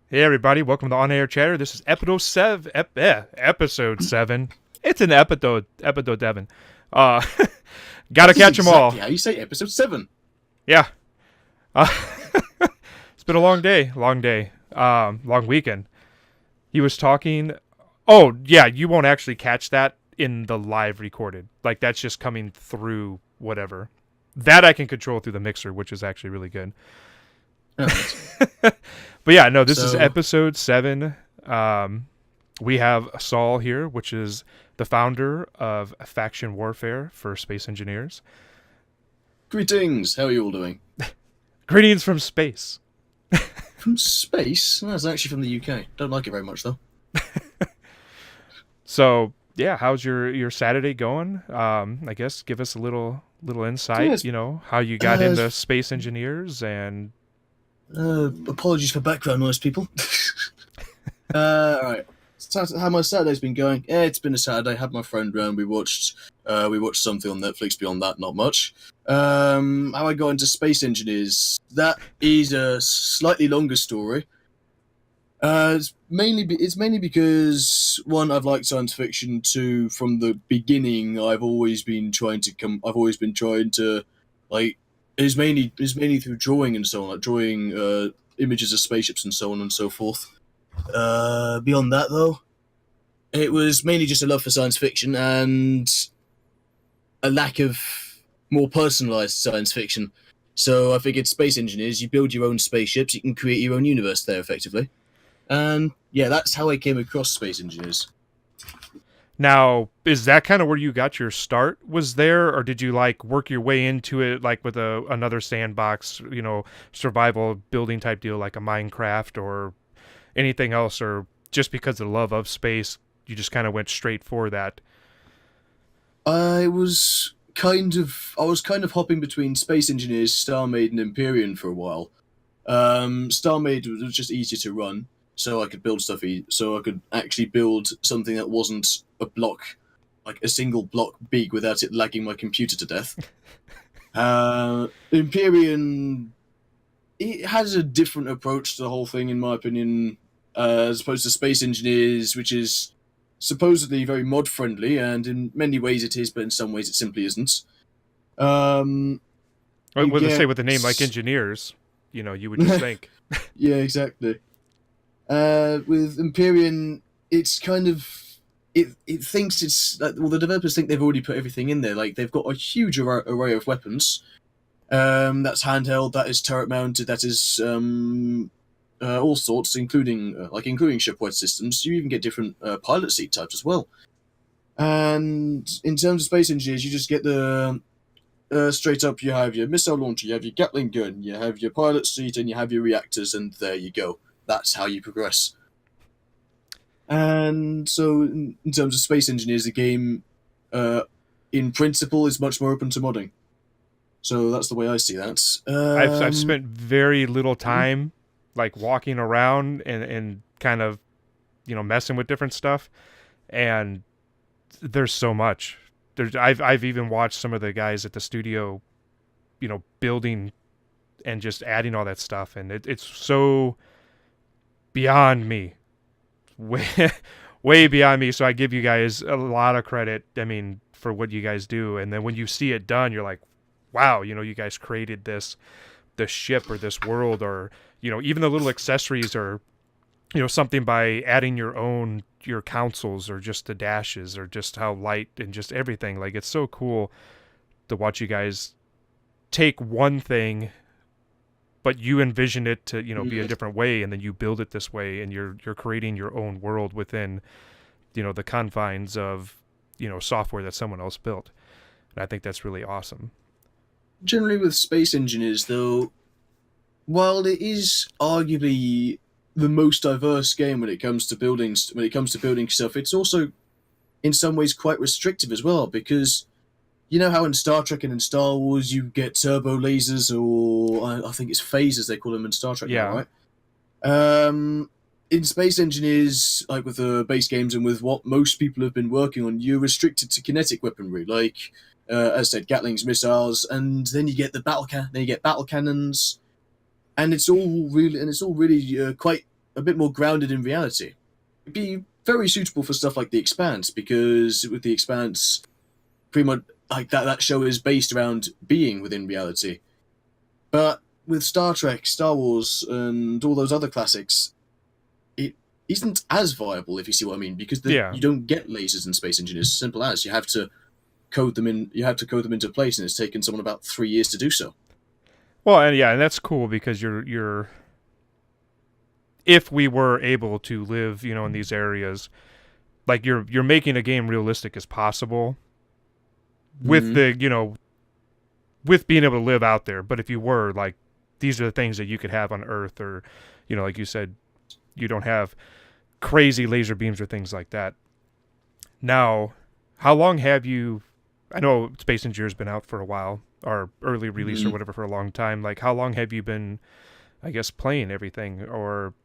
Hey everybody, welcome to On Air Chatter. This is episode 7. It's an episode 7. Uh, gotta That is catch them all. exactly how you say episode 7. Yeah. Uh, it's been a long day, long weekend. He was talking. Oh yeah, you won't actually catch that in the live recorded. Like that's just coming through whatever. That I can control through the mixer, which is actually really good. Alright. But yeah, no, this is So, episode 7. We have Saul here, which is the founder of Faction Warfare for Space Engineers. greetings. How are you all doing? Greetings from space. From space? That's actually from the UK. Don't like it very much, though. So yeah, how's your Saturday going? I guess give us a little insight. Yes. How you got Uh, into space engineers and apologies for background noise, people. Alright. How my Saturday's been going? It's been a Saturday. Had my friend round. We watched something on Netflix. Beyond that, not much. How I got into space engineers? That is a slightly longer story. It's mainly because one, I've liked science fiction. Two, from the beginning, I've always been trying to like. It's mainly through drawing and so on, like drawing images of spaceships and so on and so forth. Beyond that, though, it was mainly just a love for science fiction and a lack of more personalized science fiction. So I figured space engineers, you build your own spaceships, you can create your own universe there effectively. And yeah, that's how I came across space engineers. now is that kind of where you got your start? Was there, or did you like work your way into it like with another sandbox, survival building type deal like a Minecraft or anything else, or just because of the love of space, you just kind of went straight for that? I was kind of hopping between space engineers, Star Maiden, and Empyrean for a while. Star Maiden was just easier to run, so I could build stuff. So I could actually build something that wasn't a block, like a single block big, without it lagging my computer to death. Empyrean, it has a different approach to the whole thing, in my opinion, as opposed to Space Engineers, which is supposedly very mod friendly, and in many ways it is, but in some ways it simply isn't. Um, you With say get with a name like engineers, you would just think. yeah, exactly. With Empyrean, it's kind of it thinks it's like, well, the developers think they've already put everything in there. Like they've got a huge array of weapons. That's handheld, that is turret mounted, that is all sorts, including shipwide systems. You even get different pilot seat types as well. And in terms of space engineers, you just get the straight up. You have your missile launcher, you have your Gatling gun, you have your pilot seat, and you have your reactors, and there you go. That's how you progress. And so, in terms of space engineers, the game, uh, in principle, is much more open to modding. So that's the way I see that. I've spent very little time like walking around and kind of messing with different stuff, and there's so much. I've even watched some of the guys at the studio, building and just adding all that stuff, and it's so beyond me, way way beyond me. So I give you guys a lot of credit. I mean, for what you guys do, and then when you see it done, you're like, wow, you guys created this ship or this world, or even the little accessories, or something by adding your consoles, or just the dashes, or just how light and just everything. Like it's so cool to watch you guys take one thing, but you envision it to be a different way, and then you build it this way, and you're creating your own world within the confines of software that someone else built. And I think that's really awesome. Generally, with space engineers, though, while it is arguably the most diverse game when it comes to building stuff, it's also in some ways quite restrictive as well, because you know how in Star Trek and in Star Wars you get turbo lasers, or I think it's phasers they call them in Star Trek Yeah. now, right? In Space Engineers, like with the base games and with what most people have been working on, you're restricted to kinetic weaponry, like as I said, Gatling's missiles, and then you get battle cannons, and it's all really quite a bit more grounded in reality. It'd be very suitable for stuff like The Expanse, because with The Expanse, pretty much like that show is based around being within reality. But with Star Trek, Star Wars, and all those other classics, it isn't as viable, if you see what I mean, because Yeah. you don't get lasers in Space Engineers. Simple as you have to code them in. You have to code them into place, and it's taken someone about 3 years to do so. Well, and yeah, and that's cool because you're if we were able to live, in these areas, like you're making a game realistic as possible with Mm. with being able to live out there. But if you were like, these are the things that you could have on Earth, or like you said, you don't have crazy laser beams or things like that. Now, how long have you? I know Space Engineer's been out for a while, or early release or Mm. whatever, for a long time. Like, how long have you been, I guess, playing everything? Or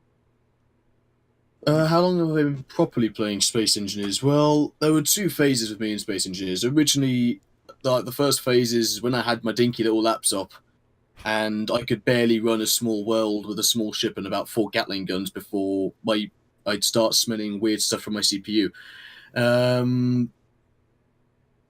How long have I been properly playing Space Engineers? Well, there were two phases of me in Space Engineers. Originally, the first phase is when I had my dinky little laptop, and I could barely run a small world with a small ship and about 4 Gatling guns before I'd start smelling weird stuff from my CPU. Um,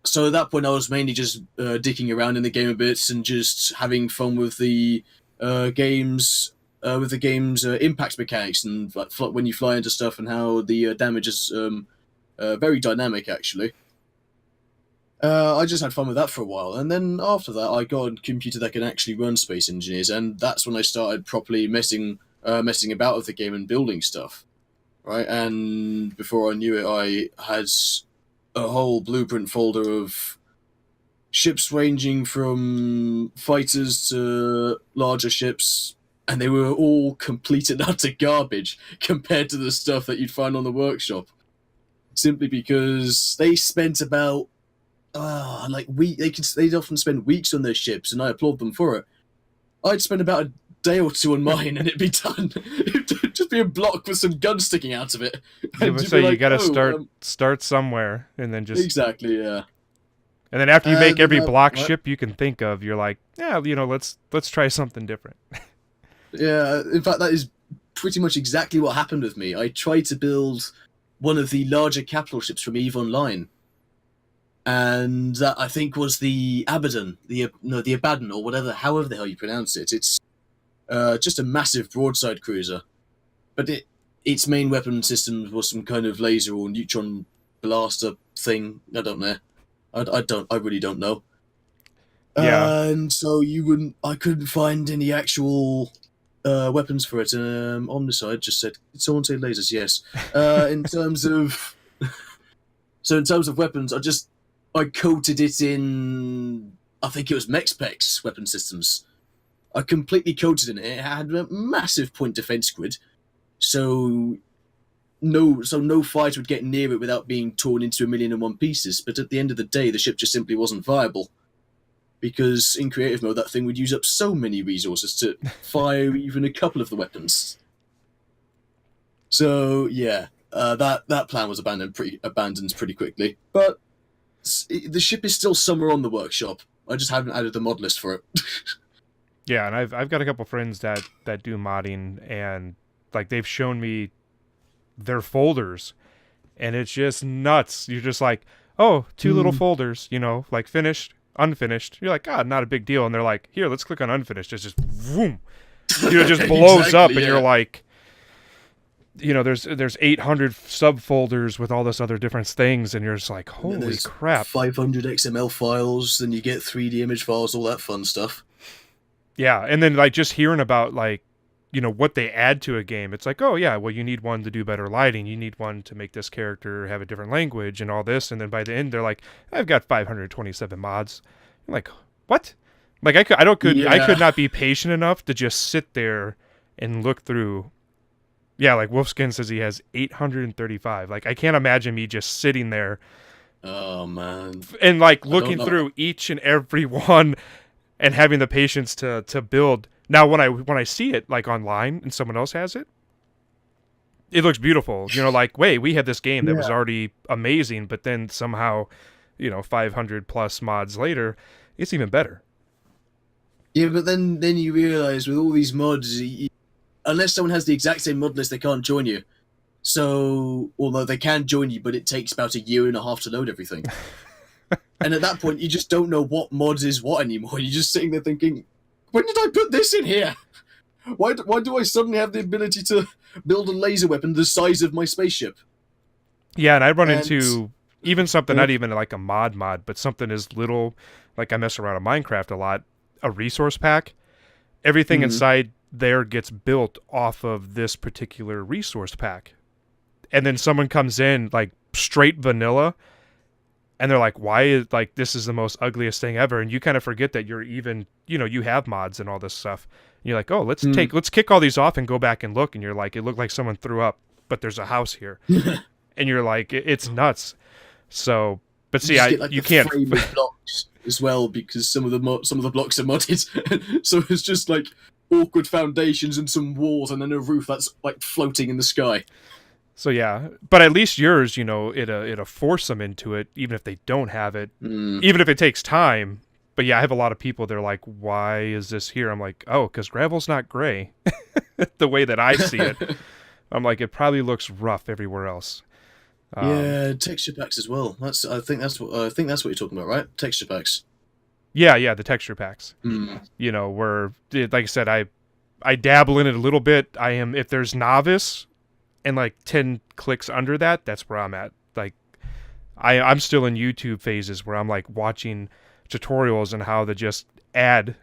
so at that point, I was mainly just dicking around in the game a bit and just having fun with the games. With the game's impact mechanics and like when you fly into stuff and how the damage is very dynamic actually. I just had fun with that for a while, and then after that, I got a computer that can actually run Space Engineers, and that's when I started properly messing about with the game and building stuff. Right, and before I knew it, I had a whole blueprint folder of ships ranging from fighters to larger ships, and they were all complete and utter garbage compared to the stuff that you'd find on the workshop. Simply because they spent about they'd often spend weeks on their ships, and I applaud them for it. I'd spend about a day or two on mine, and it'd be done. It'd just be a block with some guns sticking out of it, you and would you'd say be you like, got to "Oh, start somewhere, and then just exactly, yeah." and then after you make Then every that, block right? ship you can think of, you're like, yeah, let's try something different. Yeah. In fact, that is pretty much exactly what happened with me. I tried to build one of the larger capital ships from Eve Online, and that I think was the Abaddon, the Abaddon or whatever, however the hell you pronounce it. It's just a massive broadside cruiser, but its main weapon system was some kind of laser or neutron blaster thing. I don't know. I really don't know. Yeah. And so I couldn't find any actual weapons for it. On the side, just said, did someone say lasers? Yes. In terms of in terms of weapons, I coated it in. I think it was MechSpecs weapon systems. I completely coated in it. It had a massive point defense grid, so no fighter would get near it without being torn into a million and one pieces. But at the end of the day, the ship just simply wasn't viable, because in creative mode that thing would use up so many resources to fire even a couple of the weapons. So yeah, that plan was abandoned pretty quickly. But the ship is still somewhere on the workshop. I just haven't added the mod list for it. Yeah, and I've got a couple friends that do modding, and like they've shown me their folders, and it's just nuts. You're just like, oh, two little Mm. folders, like finished, unfinished. You're like, not a big deal. And they're like, here, let's click on unfinished. It's just boom, it just blows up, Exactly, and you're yeah. like, there's 800 subfolders with all this other different things, and you're just like, And then holy there's crap. 500 XML files, then you get 3D image files, all that fun stuff. Yeah, and then like just hearing about like what they add to a game. It's like, oh yeah, well you need one to do better lighting, you need one to make this character have a different language and all this, and then by the end they're like, I've got 527 mods. I'm like, what? Like I could Yeah. not be patient enough to just sit there and look through. Yeah, like Wolfskin says he has 835. Like I can't imagine me just sitting there Oh man. and like I don't looking know. through each and every one and having the patience to build. Now when I see it like online and someone else has it, it looks beautiful. Like, wait, we had this game that was Yeah. already amazing, but then somehow, 500 plus mods later, it's even better. Yeah, but then you realize with all these mods, unless someone has the exact same mod list, they can't join you. So, although they can join you, but it takes about a year and a half to load everything. And at that point, you just don't know what mods is what anymore. You're just sitting there thinking, when did I put this in here? Why do I suddenly have the ability to build a laser weapon the size of my spaceship? Yeah, and I run And into even something not even like a mod, but something as little, like I mess around in Minecraft a lot, a resource pack. Everything inside there gets built off of this particular resource pack. And then someone comes in like straight vanilla and they're like, why is like this is the most ugliest thing ever? And you kind of forget that you're even, you have mods and all this stuff. And you're like, oh, let's kick all these off and go back and look. And you're like, it looked like someone threw up, but there's a house here. And you're like, it's nuts. So, but see, you can't frame of blocks as well, because some of the blocks are modded. So it's just like awkward foundations and some walls and then a roof that's like floating in the sky. So yeah, but at least yours, it'll force them into it, even if they don't have it, even if it takes time. But yeah, I have a lot of people. They're like, "Why is this here?" I'm like, "Oh, because gravel's not gray, the way that I see it." I'm like, it probably looks rough everywhere else. Yeah, texture packs as well. I think that's what you're talking about, right? Texture packs. Yeah, the texture packs. Where like I said, I dabble in it a little bit. If there's novice. And like 10 clicks under that, that's where I'm at. Like, I'm still in YouTube phases where I'm like watching tutorials on how to just add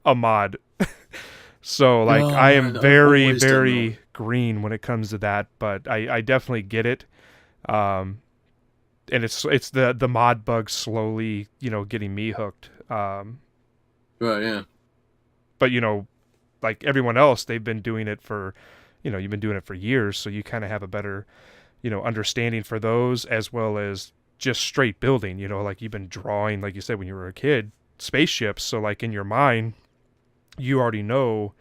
a mod. So like I am very, very green when it comes to that, but I definitely get it. And it's the mod bug slowly, getting me hooked. Right, yeah. But like everyone else, they've been doing it for. You've been doing it for years, so you kind of have a better, understanding for those, as well as just straight building, like you've been drawing, like you said, when you were a kid, spaceships. So like in your mind, you already know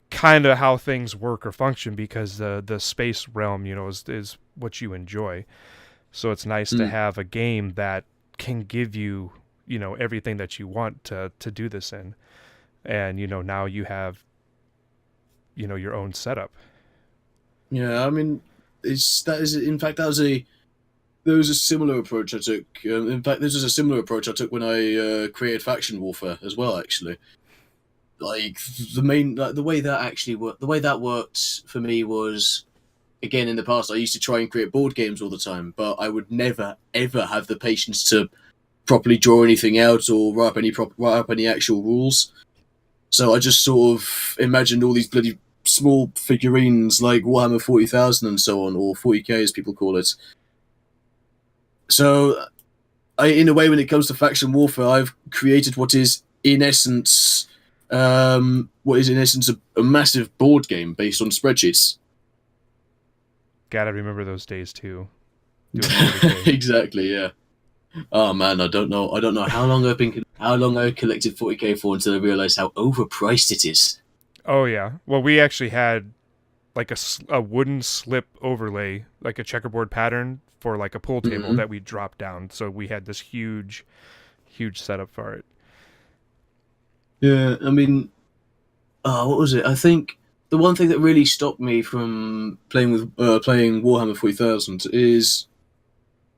kind of how things work or function because the space realm, is what you enjoy. So it's nice to have a game that can give you, everything that you want to do this in. And, now you have, your own setup. Yeah, I mean, there was a similar approach I took. In fact, this was a similar approach I took when I created Faction Warfare as well. Actually, like the way that actually worked, the way that worked for me was, again, in the past I used to try and create board games all the time, but I would never ever have the patience to properly draw anything out or write up any actual rules. So I just sort of imagined all these bloody small figurines like Warhammer 40,000 and so on, or 40k as people call it. So, in a way, when it comes to faction warfare, I've created what is in essence a massive board game based on spreadsheets. Gotta remember those days too. Exactly, yeah. Oh man, I don't know how long I've collected 40k for until I realised how overpriced it is. Oh yeah. Well, we actually had like a wooden slip overlay, like a checkerboard pattern for like a pool table that we dropped down. So we had this huge setup for it. Yeah, I mean, what was it? I think the one thing that really stopped me from playing Warhammer 40,000 is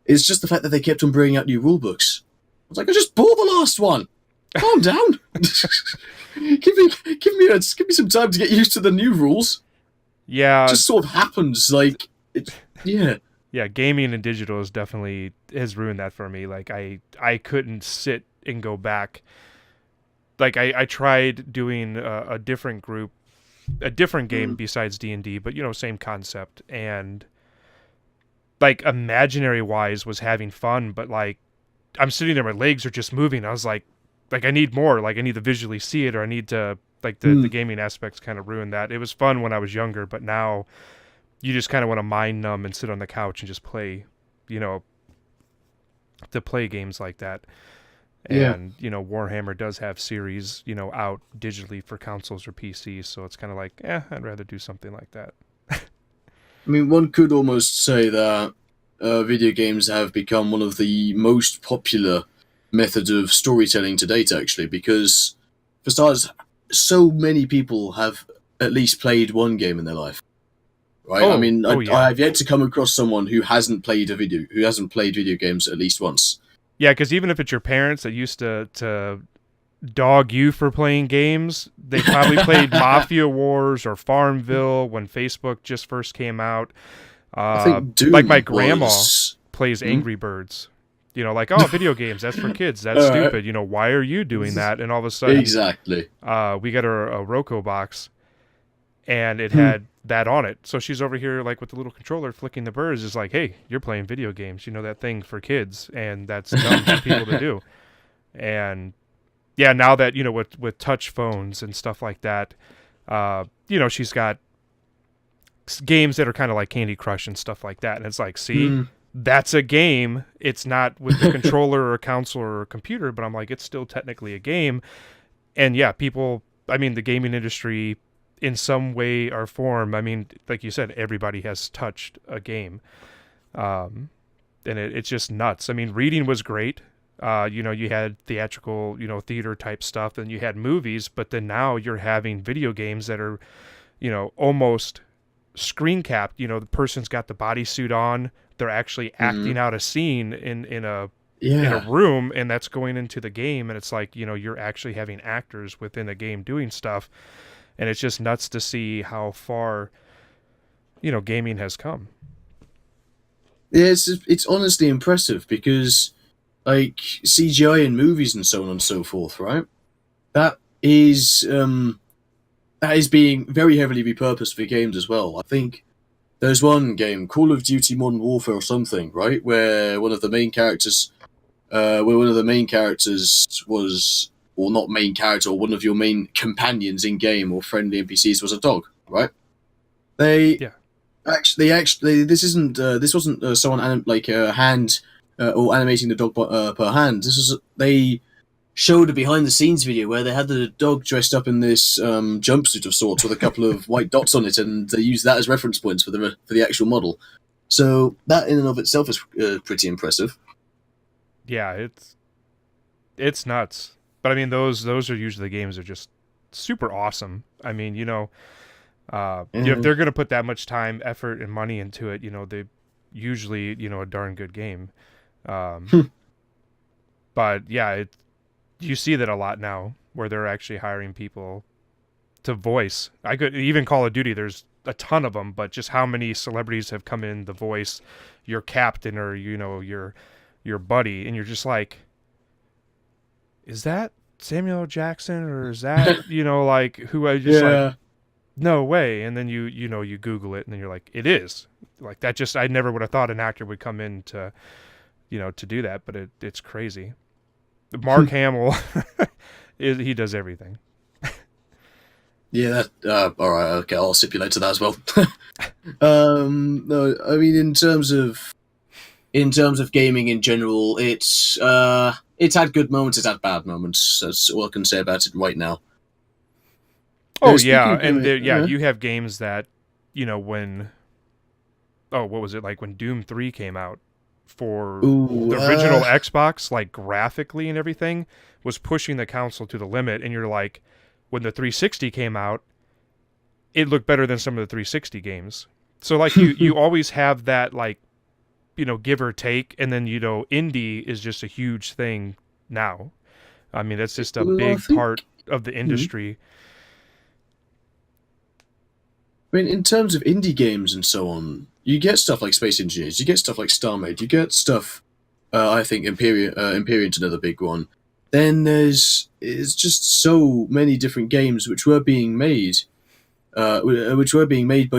just the fact that they kept on bringing out new rule books. I was like, I just bought the last one. Calm down. give me some time to get used to the new rules. Yeah, it just sort of happens. Like, yeah. Yeah, gaming and digital has ruined that for me. Like I couldn't sit and go back. Like I tried doing a different game besides D&D, but same concept, and like imaginary wise was having fun, but like I'm sitting there, my legs are just moving. I was like I need more. Like I need to visually see it, or I need to like the gaming aspects kind of ruined that. It was fun when I was younger, but now you just kind of want to mind numb and sit on the couch and just play, to play games like that. And, Warhammer does have series, out digitally for consoles or PCs. So it's kind of like, I'd rather do something like that. I mean, one could almost say that video games have become one of the most popular methods of storytelling to date, actually, because, for starters, so many people have at least played one game in their life, right? I Oh, mean, oh I yeah. have yet to come across someone who hasn't played video games at least once. Yeah, because even if it's your parents that used to dog you for playing games, they probably played Mafia Wars or Farmville when Facebook just first came out. I think Like my Doom grandma was. plays Hmm? Angry Birds. Like, oh, video games, that's for kids. That's All right. stupid. Why are you doing that? And all of a sudden, Exactly. we got her a Roku box, and it Hmm. had that on it. So she's over here, like, with the little controller flicking the birds, is like, hey, you're playing video games. That thing for kids, and that's dumb for people to do. And yeah, now that, with touch phones and stuff like that, she's got games that are kind of like Candy Crush and stuff like that. And it's like, see, Hmm. that's a game. It's not with the controller or a console or a computer, but I'm like, it's still technically a game. And yeah, people, I mean, the gaming industry in some way or form, I mean, like you said, everybody has touched a game. Um, and it's just nuts. I mean, reading was great. You had theatrical, theater type stuff, and you had movies, but then now you're having video games that are, almost screen capped. The person's got the bodysuit on, they're actually Hmm. acting out a scene in a Yeah. room, and that's going into the game, and it's like, you're actually having actors within the game doing stuff, and it's just nuts to see how far, gaming has come. Yeah, it's honestly impressive because like CGI in movies and so on and so forth, right? That is that is being very heavily repurposed for games as well. I think there's one game, Call of Duty Modern Warfare or something, right, where one of the main characters was, or not main character, or one of your main companions in game or friendly NPCs was a dog, right? They Yeah. actually, this wasn't someone like a hand or animating the dog per hand. This was they showed a behind the scenes video where they had the dog dressed up in this jumpsuit of sorts with a couple of white dots on it, and they used that as reference points for the actual model. So that in and of itself is pretty impressive. Yeah, it's nuts. But I mean, those are usually the games that are just super awesome. I mean, if Yeah. they're gonna put that much time, effort, and money into it, they usually, a darn good game. Um, but yeah, you see that a lot now, where they're actually hiring people to voice. I could even Call of Duty. There's a ton of them, but just how many celebrities have come in the voice your captain or your buddy, and you're just like, is that Samuel L. Jackson, or is that, like, who? I just like, Yeah. no way. And then you Google it, and then you're like, it is. Like, that just, I never would have thought an actor would come in to do that, but it's crazy. Mark Hamill, he does everything. Yeah, all right, okay, I'll stipulate to that as well. No, I mean in terms of gaming in general, it's had good moments, it's had bad moments. That's all I can say about it right now. Oh Speaking yeah, of and gaming, yeah, you have games that, when, oh, what was it, like when Doom 3 came out for ooh, the original Xbox, like graphically and everything was pushing the console to the limit, and you're like, when the 360 came out, it looked better than some of the 360 games. So like, you always have that, like, give or take, and then, indie is just a huge thing now. I mean, that's just a well, I big part think. of the Hmm. industry. I mean, in terms of indie games and so on, you get stuff like Space Engineers, you get stuff like StarMade, you get stuff. I think Imperium's another big one. Then there's just so many different games which were being made by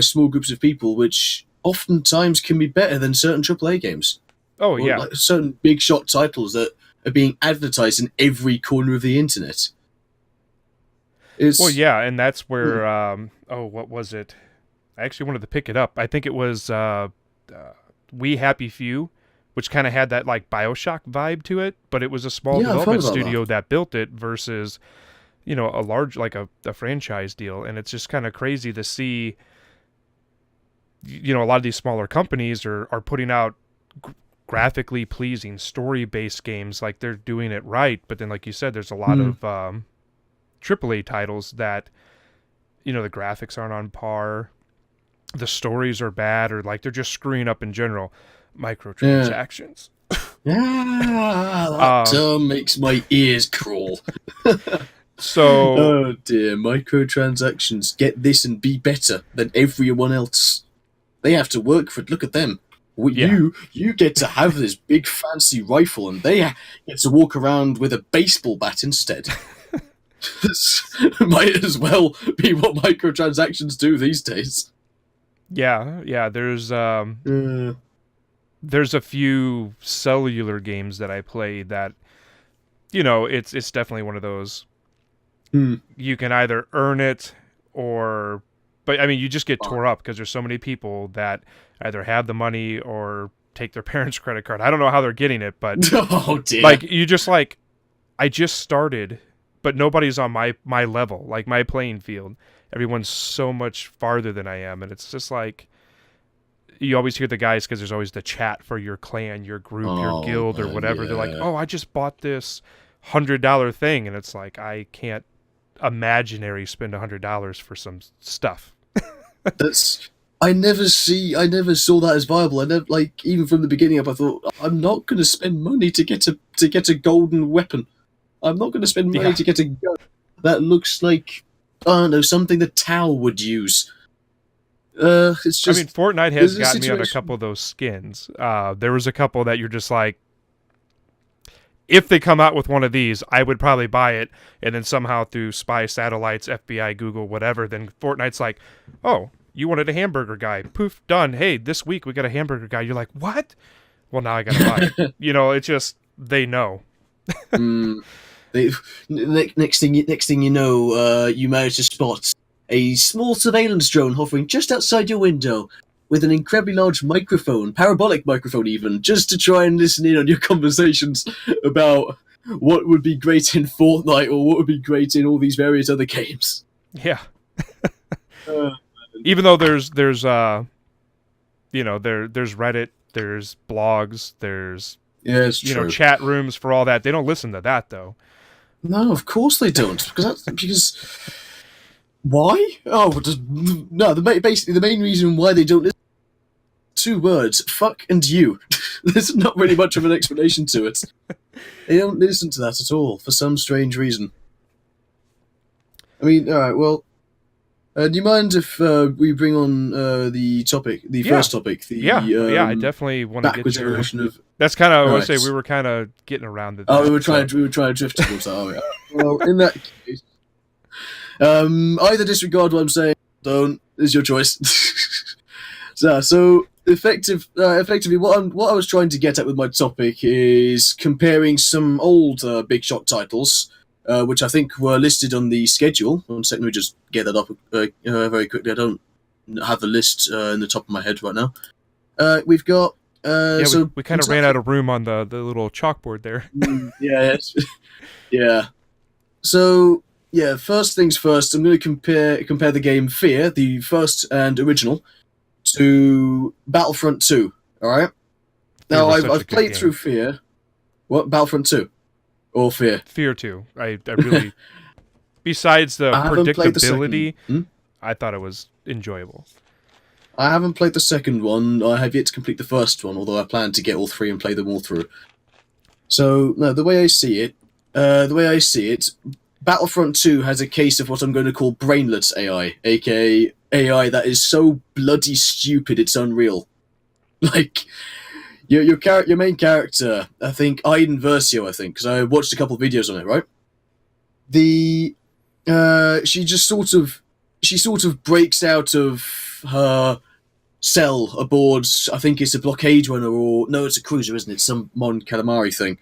small groups of people, which oftentimes can be better than certain AAA games Oh or yeah. like certain big shot titles that are being advertised in every corner of the internet. Well, It's yeah, and that's hmm, where, oh, what was it? I actually wanted to pick it up. I think it was, We Happy Few, which kind of had that, like, BioShock vibe to it, but it was a small yeah, I've heard development about that. studio that built it versus, a large, like, a franchise deal. And it's just kind of crazy to see, a lot of these smaller companies are putting out graphically pleasing story based games, like they're doing it right. But then, like you said, there's a lot Hmm. of AAA titles that the graphics aren't on par, the stories are bad, or like they're just screwing up in general. Yeah. Microtransactions. That Um, term makes my ears crawl. so Oh dear, microtransactions. Get this and be better than everyone else. They have to work for it. Look at them. Well, yeah, you get to have this big fancy rifle, and they get to walk around with a baseball bat instead. This might as well be what microtransactions do these days. yeah. Uh, There's a few cellular games that I play that it's definitely one of those. hmm. You can either earn it or, but I mean, you just get tore up because there's so many people that either have the money or take their parents' credit card. I don't know how they're getting it, but Oh dear. like you just like, I just started, but nobody's on my level, like my playing field. Everyone's so much farther than I am, and it's just like you always hear the guys because there's always the chat for your clan, your group, your Oh guild, or man, whatever. They're like, yeah. "Oh, I just bought this $100 thing," and it's like I can't imaginary spend $100 for some stuff. That's I never saw that as viable. I never like even from the beginning up. I thought I'm not going to spend money to get a golden weapon. I'm not going to spend money Yeah, to get a gun that looks like I don't know something the Tau would use. It's I mean, just Fortnite has there's a gotten me on a couple situation. of those skins. There was a couple that you're just like, if they come out with one of these, I would probably buy it, and then somehow through spy satellites, FBI, Google, whatever, then Fortnite's like, oh, you wanted a hamburger guy. Poof, done. Hey, this week we got a hamburger guy. You're like, what? Well, now I gotta buy it. It's just they know. Mm, they, next thing you know, you manage to spot a small surveillance drone hovering just outside your window with an incredibly large microphone, parabolic microphone even, just to try and listen in on your conversations about what would be great in Fortnite or what would be great in all these various other games. Yeah. Uh, Even though there's Reddit, there's blogs, there's yeah, it's true. chat rooms for all that. They don't listen to that though. No, of course they don't, because why? Oh, no. Basically, the main reason why they don't listen. Two words: fuck and you. There's not really much of an explanation to it. They don't listen to that at all for some strange reason. I mean, all right. Well, do you mind if we bring on the topic, the Yeah. first topic, Yeah. I definitely want to get backwards your. evolution of? That's kind of. I All want to right. say we were kind of getting around to Oh, that. So. we were trying to drift towards that. Oh, yeah. Well, in that case, either disregard what I'm saying, don't. Is your choice. So effectively, what I was trying to get at with my topic is comparing some old big shot titles, which I think were listed on the schedule. One second, let me just get that up very quickly. I don't have the list in the top of my head right now. We've got Yeah, so we kind of ran out of room on the little chalkboard there. yeah, yeah. So yeah, first things first. I'm going to compare the game F.E.A.R, the first and original, to Battlefront 2. All right. F.E.A.R. Now was such a I've good played game. through F.E.A.R. What Battlefront 2 or F.E.A.R? F.E.A.R. 2. I really. Besides the I haven't played the second. predictability, I thought it was enjoyable. I haven't played the second one. I have yet to complete the first one, although I plan to get all three and play them all through. So no, the way I see it, Battlefront 2 has a case of what I'm going to call brainless AI, aka AI that is so bloody stupid it's unreal. Like your main character, I think Aiden Versio, I think, because I watched a couple of videos on it, right? The she sort of breaks out of her cell aboard. I think it's a blockade runner, or no, it's a cruiser, isn't it? Some Mon Calamari thing.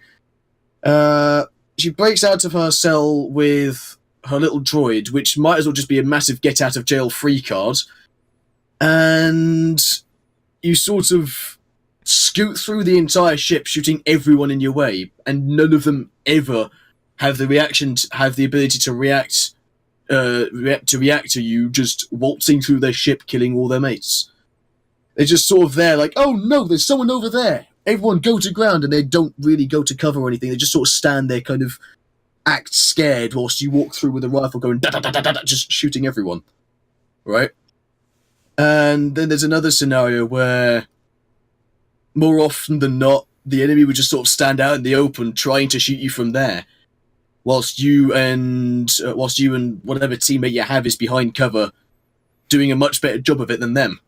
She breaks out of her cell with her little droid, which might as well just be a massive get out of jail free card, and you sort of scoot through the entire ship, shooting everyone in your way, and none of them ever have the ability to react to you just waltzing through their ship, killing all their mates. They're just sort of there, like, oh no, there's someone over there. Everyone go to ground, and they don't really go to cover or anything. They just sort of stand there, kind of act scared, whilst you walk through with a rifle, going da da da da da, just shooting everyone. right? And then there's another scenario where, more often than not, the enemy would just sort of stand out in the open, trying to shoot you from there, whilst you and whatever teammate you have is behind cover, doing a much better job of it than them,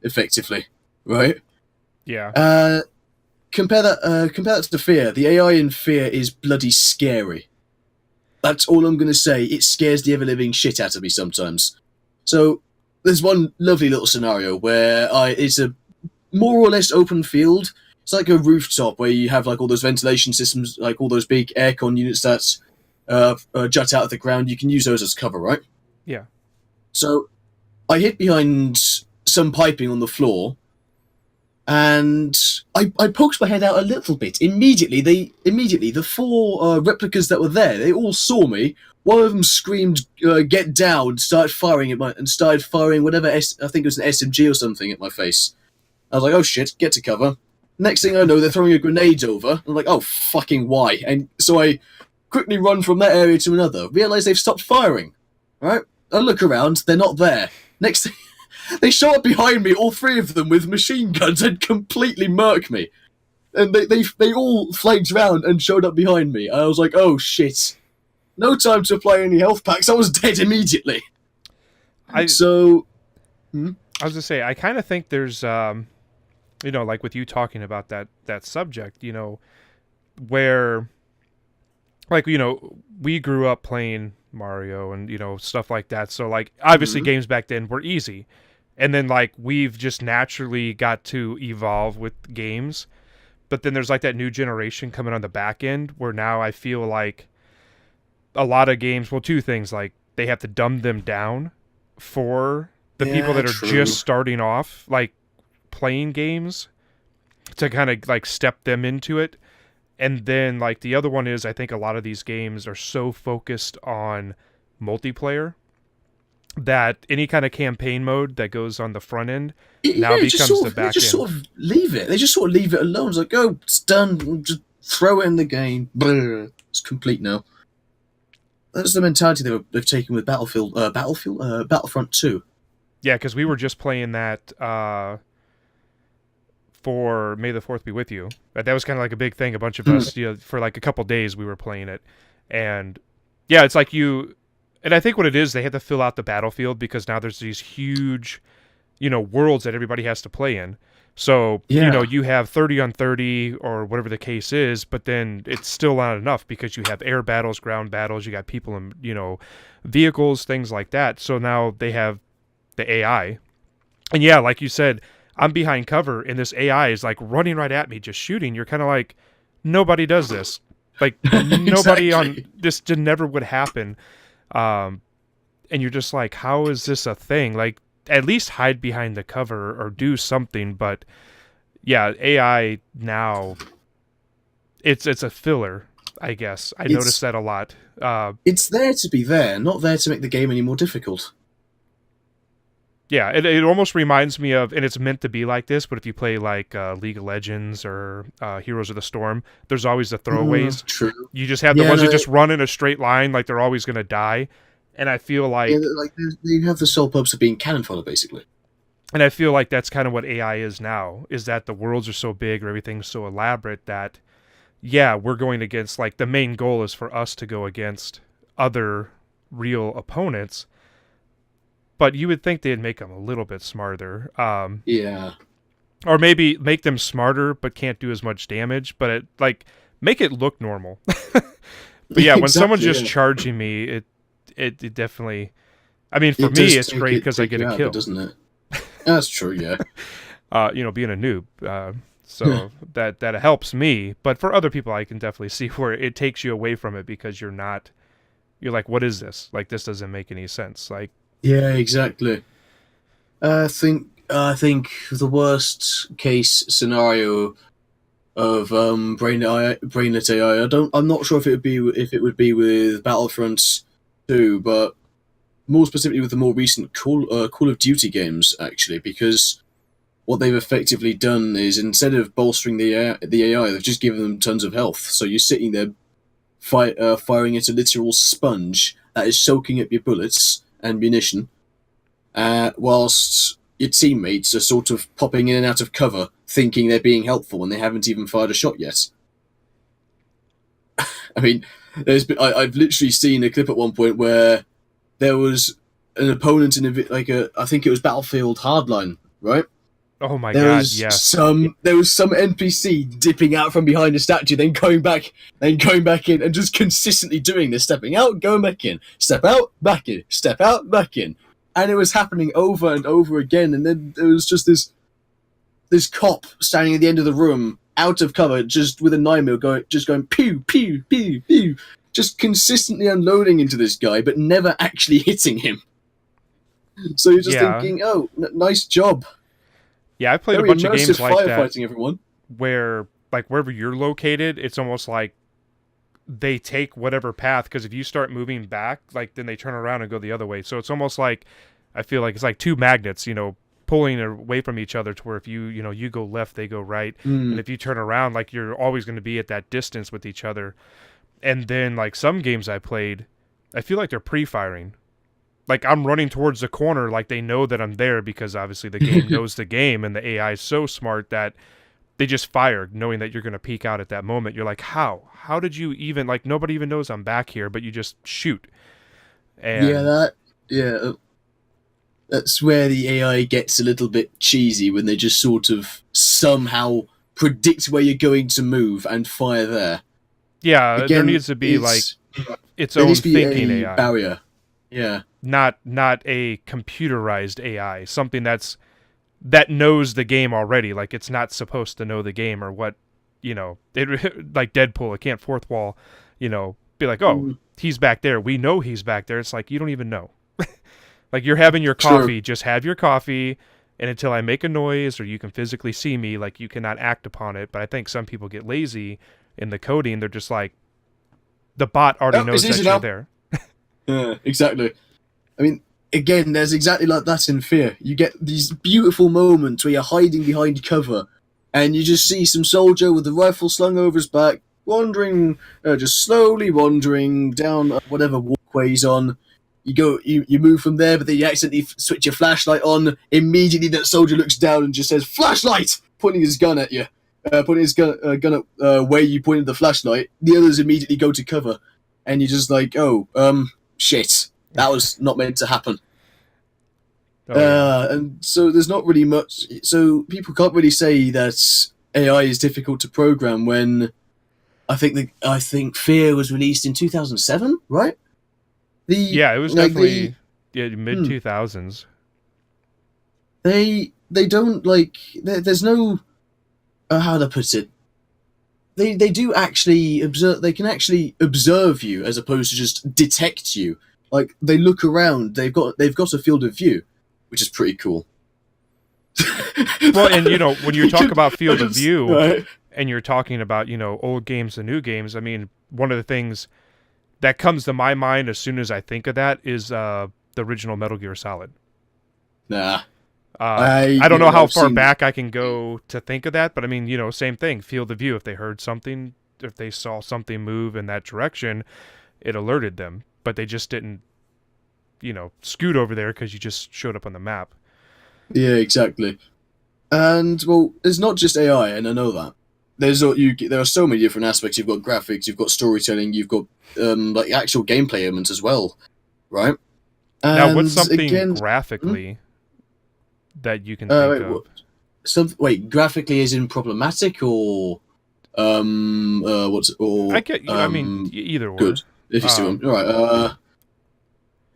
effectively, right? Yeah. Uh, compare that to F.E.A.R. The AI in F.E.A.R. is bloody scary. That's all I'm going to say. It scares the ever living shit out of me sometimes. So there's one lovely little scenario where it's a more or less open field. It's like a rooftop where you have like all those ventilation systems, like all those big aircon units that jut out of the ground. You can use those as cover, right? Yeah. So I hid behind some piping on the floor, and I poked my head out a little bit. Immediately, the four replicas that were there, they all saw me. One of them screamed, "Get down!" Started firing whatever I think it was an SMG or something at my face. I was like, "Oh shit, get to cover." Next thing I know, they're throwing a grenade over. I'm like, "Oh fucking why?" And so I quickly run from that area to another. Realize they've stopped firing. Right? I look around, they're not there. Next thing, they show up behind me, all three of them with machine guns, and completely murk me. And they all flanked round and showed up behind me. I was like, "Oh shit." No time to apply any health packs. I was dead immediately. I So, I was gonna say I kind of think there's like with you talking about that subject, where like we grew up playing Mario and stuff like that. So like obviously games back then were easy. And then like we've just naturally got to evolve with games. But then there's like that new generation coming on the back end where now I feel like a lot of games, well, two things, like they have to dumb them down for the people yeah, that are just true. starting off like playing games to kind of like step them into it. And then like the other one is I think a lot of these games are so focused on multiplayer that any kind of campaign mode that goes on the front end now Yeah, becomes the they back just end. sort of leave it. They just sort of leave it alone. It's like, "Oh, it's done. Just throw it in the game. Blah. It's complete now." That's the mentality they've taken with Battlefront 2. Yeah, because we were just playing that for May the 4th be with you. That was kind of like a big thing. A bunch of Hmm. us, for like a couple days we were playing it. And yeah, it's like and I think what it is, they had to fill out the battlefield because now there's these huge, worlds that everybody has to play in. So, Yeah, you have 30 on 30 or whatever the case is, but then it's still not enough because you have air battles, ground battles, you got people in, vehicles, things like that. So now they have the AI. And yeah, like you said, I'm behind cover and this AI is like running right at me, just shooting. You're kind of like, nobody does this. Like nobody on exactly. this never would happen. Um, and you're just like, how is this a thing? Like, at least hide behind the cover or do something. But yeah, AI now, it's a filler. I guess I noticed It's that a lot. it's there to be there, not there to make the game any more difficult. Yeah, it almost reminds me of, and it's meant to be like this, but if you play like League of Legends or Heroes of the Storm, there's always the throwaways. True. You just have the Yeah, ones that no, just run in a straight line, like they're always going to die. And I feel yeah, like, like they have the sole purpose of being cannon fodder, basically. and I feel like that's kind of what AI is now, is that the worlds are so big or everything's so elaborate that, yeah, we're going against, like, the main goal is for us to go against other real opponents. But you would think they'd make them a little bit smarter. Yeah, Or maybe make them smarter but can't do as much damage, but make it look normal. But yeah, when someone's exactly. just Yeah, charging me, it definitely, I mean, for it me does it's great because I take get you a out of it, kill. doesn't it? That's true. Yeah. Being a noob, so that helps me. But for other people, I can definitely see where it takes you away from it because you're like, what is this? Like, this doesn't make any sense. Like, Yeah, exactly. I think the worst case scenario of brainlet AI. I'm not sure if it would be with Battlefront 2, but more specifically with the more recent Call of Duty games, actually, because what they've effectively done is instead of bolstering the AI, they've just given them tons of health. So you're sitting there firing at a literal sponge that is soaking up your bullets and munition, whilst your teammates are sort of popping in and out of cover, thinking they're being helpful when they haven't even fired a shot yet. I mean, I've literally seen a clip at one point where there was an opponent in I think it was Battlefield Hardline, right? Oh my god, yes. There was some NPC dipping out from behind a statue, then going back in, and just consistently doing this, stepping out, going back in, step out, back in, step out, back in, and it was happening over and over again. And then there was just this cop standing at the end of the room, out of cover, just with a 9mm going pew pew pew pew, just consistently unloading into this guy, but never actually hitting him. So you're just thinking, oh, nice job. Yeah, I played Very a bunch of games like that. Firefighting, everyone. Where, like, wherever you're located, it's almost like they take whatever path, because if you start moving back, like, then they turn around and go the other way. So it's almost like, I feel like it's like two magnets, pulling away from each other, to where if you go left, they go right. And if you turn around, like, you're always going to be at that distance with each other. And then, like, some games I played, I feel like they're pre-firing. Like, I'm running towards the corner, like, they know that I'm there, because obviously the game knows the game, and the AI is so smart that they just fire, knowing that you're going to peek out at that moment. You're like, how? How did you even, like, nobody even knows I'm back here, but you just shoot. And that's where the AI gets a little bit cheesy, when they just sort of somehow predict where you're going to move and fire there. Yeah, again, there needs to be, like, its own thinking AI. Barrier. Yeah. Not a computerized AI, something that knows the game already. Like, it's not supposed to know the game, or what, like Deadpool, it can't fourth wall, be like, oh, he's back there. We know he's back there. It's like, you don't even know. Like, you're having your coffee, just have your coffee, and until I make a noise or you can physically see me, like, you cannot act upon it. But I think some people get lazy in the coding. They're just like, the bot already knows that you're there. Yeah, exactly. I mean, again, there's exactly like that in F.E.A.R. You get these beautiful moments where you're hiding behind cover, and you just see some soldier with the rifle slung over his back, just slowly wandering down whatever walkway he's on. You move from there, but then you accidentally switch your flashlight on. Immediately, that soldier looks down and just says, "Flashlight!" pointing his gun at you. Pointing his gun at where you pointed the flashlight. The others immediately go to cover, and you're just like, oh, shit. That was not meant to happen. And so there's not really much. So people can't really say that AI is difficult to program, when I think F.E.A.R. was released in 2007, right? It was definitely mid 2000s. They don't like. There's no how to put it. They do actually observe. They can actually observe you as opposed to just detect you. Like, they look around. They've got a field of view, which is pretty cool. Well, and when you talk about field of view, right, and you're talking about old games and new games, I mean, one of the things that comes to my mind as soon as I think of that is the original Metal Gear Solid. Nah. I don't know how far back I can go to think of that, but I mean, same thing, field of view. If they heard something, if they saw something move in that direction, it alerted them, but they just didn't, scoot over there because you just showed up on the map. Yeah, exactly. And, well, it's not just AI, and I know that. There are so many different aspects. You've got graphics, you've got storytelling, you've got like actual gameplay elements as well, right? And now, what's something graphically that you can think of? Graphically is in problematic, or what's or I mean, either one. Good, if you see one. All right.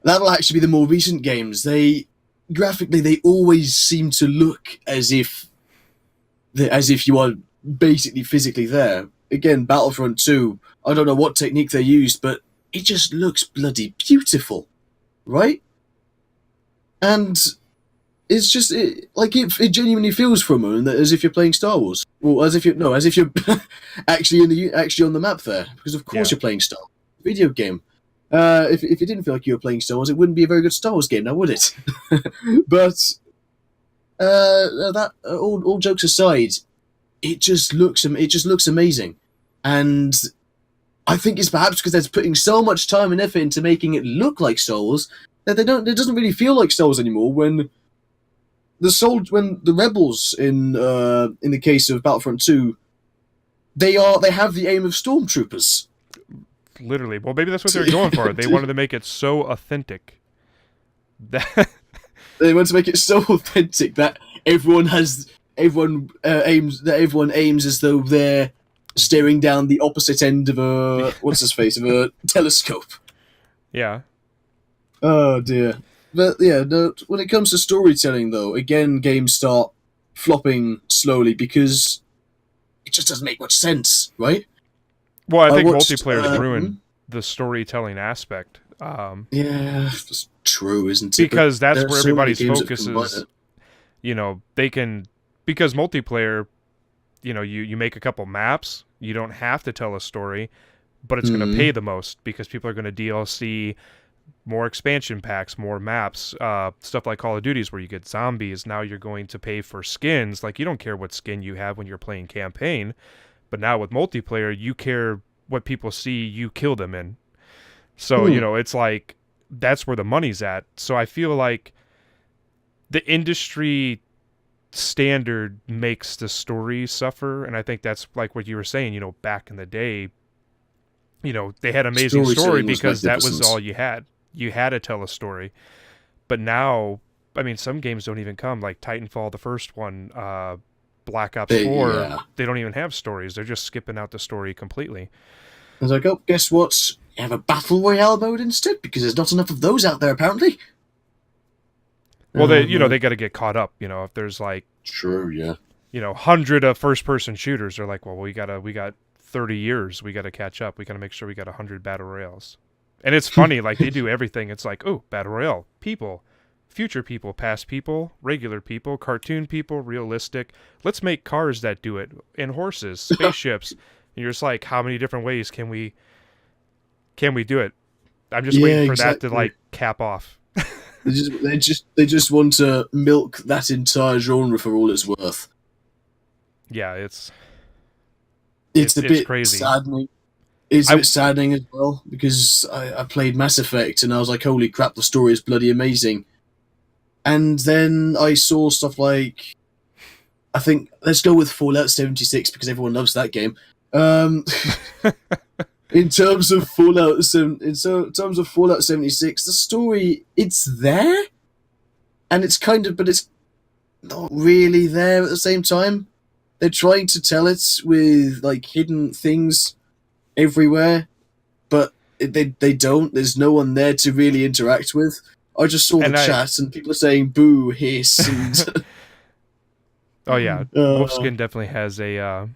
That'll actually be the more recent games. Graphically, they always seem to look as if you are basically physically there. Again, Battlefront 2, I don't know what technique they used, but it just looks bloody beautiful, right? And it's just it genuinely feels for a moment as if you're playing Star Wars, or as if you're actually on the map there, because of course you're playing Star Wars video game. If it didn't feel like you were playing Star Wars, it wouldn't be a very good Star Wars game, now would it? But all jokes aside, it just looks amazing, and I think it's perhaps because they're putting so much time and effort into making it look like Star Wars They don't. It doesn't really feel like Star Wars anymore when when the rebels in the case of Battlefront 2, they have the aim of stormtroopers. Literally. Well, maybe that's what they're going for. They wanted to make it so authentic that They want to make it so authentic that everyone aims as though they're staring down the opposite end of a of a telescope. yeah. Oh dear. But yeah, no, when it comes to storytelling, though, again, games start flopping slowly because it just doesn't make much sense, right? Well, I think watched, multiplayer's ruined the storytelling aspect. Yeah, that's true, isn't it? But Because that's there are where so many everybody's games that focus combine is. it. They can, because multiplayer, you make a couple maps. You don't have to tell a story, but it's going to pay the most because people are going to DLC more expansion packs, more maps, stuff like Call of Duty's where you get zombies. Now you're going to pay for skins. Like, you don't care what skin you have when you're playing campaign, but now with multiplayer, you care what people see you kill them in. So, it's like, that's where the money's at. So I feel like the industry standard makes the story suffer, and I think that's like what you were saying, back in the day, they had amazing story Storytelling was because that was magnificent. all you had. You had to tell a story. But now, I mean, some games don't even come, like Titanfall, the first one, Black Ops 4, Yeah. they don't even have stories. They're just skipping out the story completely. I was like, oh, guess what? You have a battle royale mode instead because there's not enough of those out there apparently. Well, Oh, they got to get caught up. If there's like, true, yeah. 100 of first-person shooters, they're like, well, we got 30 years. We got to catch up. We got to make sure we got 100 battle royales. And it's funny, like, they do everything. It's like, oh, battle royale, people, future people, past people, regular people, cartoon people, realistic. Let's make cars that do it, and horses, spaceships. And you're just like, how many different ways can we do it? I'm just Yeah, waiting for exactly. that to like cap off. They just want to milk that entire genre for all it's worth. Yeah, it's It's a it's bit crazy. saddening. It's a I bit saddening as well because I played Mass Effect and I was like, holy crap, the story is bloody amazing. And then I saw stuff like, I think let's go with Fallout 76 because everyone loves that game. In terms of terms of Fallout 76, the story it's there, and it's but it's not really there at the same time. They're trying to tell it with like hidden things everywhere, but they don't. There's no one there to really interact with. I just saw the and I chat and people are saying boo, hiss, and Oh yeah, uh, Wolfskin definitely has a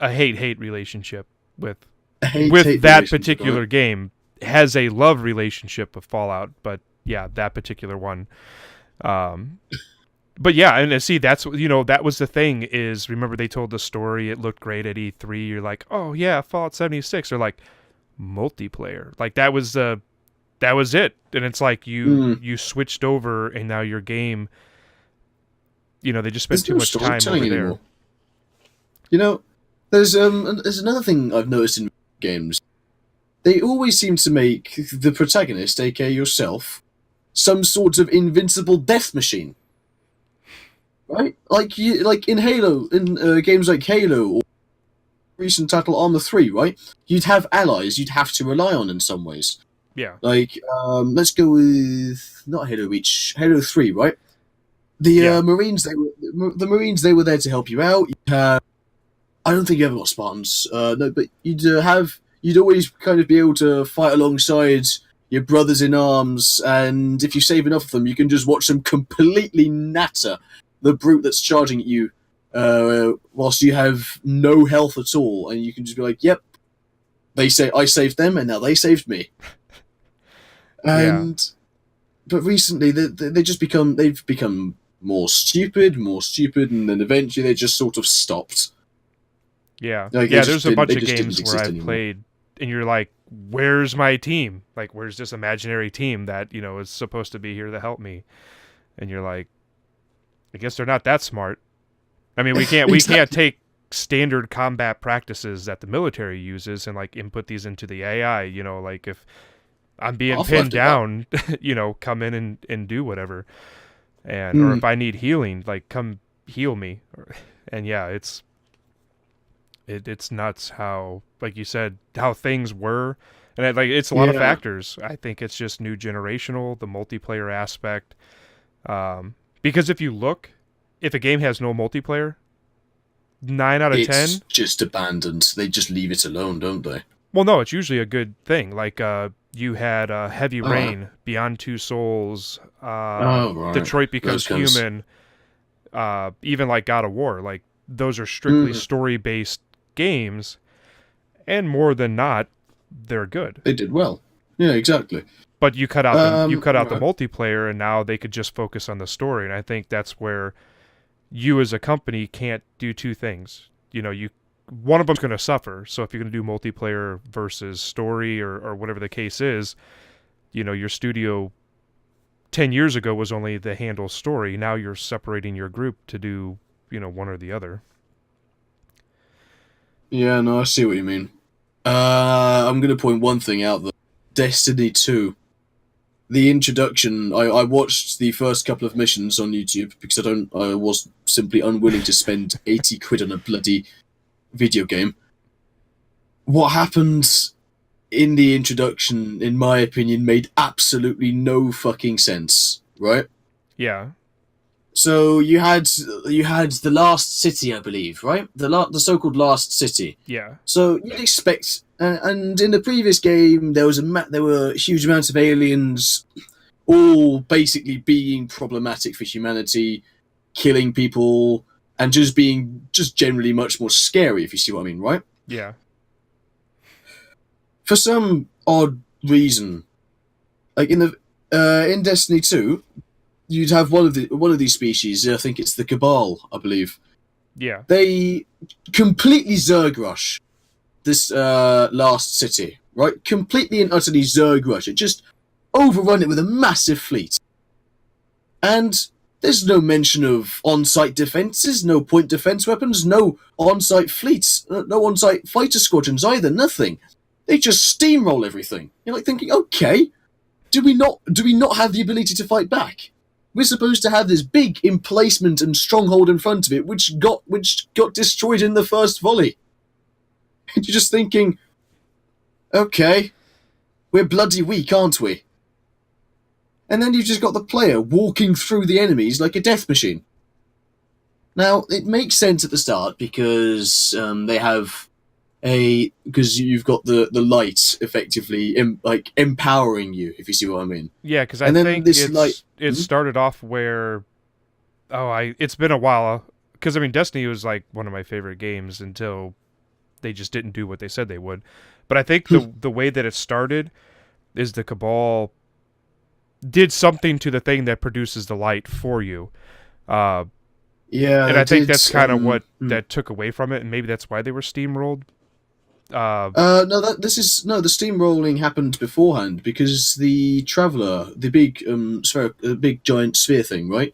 hate relationship with hate that relationship, right? particular game. Has a love relationship with Fallout, but yeah, that particular one. Um, but yeah, and see, that's that was the thing. Is remember they told the story. It looked great at E3. You're like, oh yeah, Fallout 76. Or like multiplayer. Like that was it. And it's like Mm. you switched over, and now your game. They just spent There's too no much time storytelling over there. anymore. You know, there's another thing I've noticed in games. They always seem to make the protagonist, aka yourself, some sort of invincible death machine, right? Like in Halo, in games like Halo or recent title Armor 3, right? You'd have allies you'd have to rely on in some ways. Yeah, Like, let's go with not Halo Reach, Halo 3, right? The yeah, Marines, they were there to help you out. I don't think you ever got Spartans. No, but you'd always kind of be able to fight alongside your brothers in arms, and if you save enough of them, you can just watch them completely natter the brute that's charging at you, whilst you have no health at all, and you can just be like, "Yep, they say I saved them, and now they saved me." yeah, And but recently, they've become more stupid, and then eventually they just sort of stopped. yeah, Like yeah. There's a bunch they of just didn't games where exist I've anymore. played, and you're like, "Where's my team? Like, where's this imaginary team that is supposed to be here to help me?" And you're like, "I guess they're not that smart." I mean, we can't Exactly. take standard combat practices that the military uses and like input these into the AI. Like I'm being Half-Life pinned did that. down, come in and do whatever. And or Hmm. if I need healing, like come heal me. And yeah, it's nuts how, like you said, how things were. And it's a lot of Yeah, factors. I think it's just new generational, the multiplayer aspect. Because if a game has no multiplayer, 9 out of 10. it's just abandoned. They just leave it alone, don't they? Well, no, it's usually a good thing. Like you had Heavy All right. Rain, Beyond Two Souls, Oh, right. Detroit Those Becomes kinds. Human, even like God of War. Like those are strictly Mm, story based games, and more than not, they're good. they did well. Yeah, exactly. But you cut out the Right. multiplayer, and now they could just focus on the story. And I think that's where you as a company can't do two things. You one of them's going to suffer. So if you're going to do multiplayer versus story or whatever the case is, your studio 10 years ago was only the handle story. Now you're separating your group to do, one or the other. Yeah, no, I see what you mean. I'm going to point one thing out though. Destiny 2. The introduction, I watched the first couple of missions on YouTube because I was simply unwilling to spend 80 quid on a bloody video game. What happened in the introduction, in my opinion, made absolutely no fucking sense, right? Yeah. So you had the last city, I believe, right? The so-called last city. Yeah. So you'd expect, and in the previous game, there were huge amounts of aliens, all basically being problematic for humanity, killing people, and just being just generally much more scary. If you see what I mean, right? Yeah. For some odd reason, like in Destiny 2, you'd have one of these species. I think it's the Cabal, I believe. Yeah. They completely Zerg rush this last city, right? Completely and utterly Zerg rush it. Just overrun it with a massive fleet. And there's no mention of on-site defenses, no point defense weapons, no on-site fleets, no on-site fighter squadrons either. Nothing. They just steamroll everything. You're like thinking, okay, do we not have the ability to fight back? We're supposed to have this big emplacement and stronghold in front of it, which got destroyed in the first volley. And you're just thinking, okay, we're bloody weak, aren't we? And then you've just got the player walking through the enemies like a death machine. Now, it makes sense at the start because they have because you've got the light effectively like empowering you, if you see what I mean. Yeah, because I And then think this light. it Hmm? started off where it's been a while. Because I mean, Destiny was like one of my favorite games until they just didn't do what they said they would. But I think the way that it started is the Cabal did something to the thing that produces the light for you. Uh, Yeah, and they I think did. that's kind of what that took away from it, and maybe that's why they were steamrolled. Uh, No, the steamrolling happened beforehand because the traveler, the big the big giant sphere thing, right?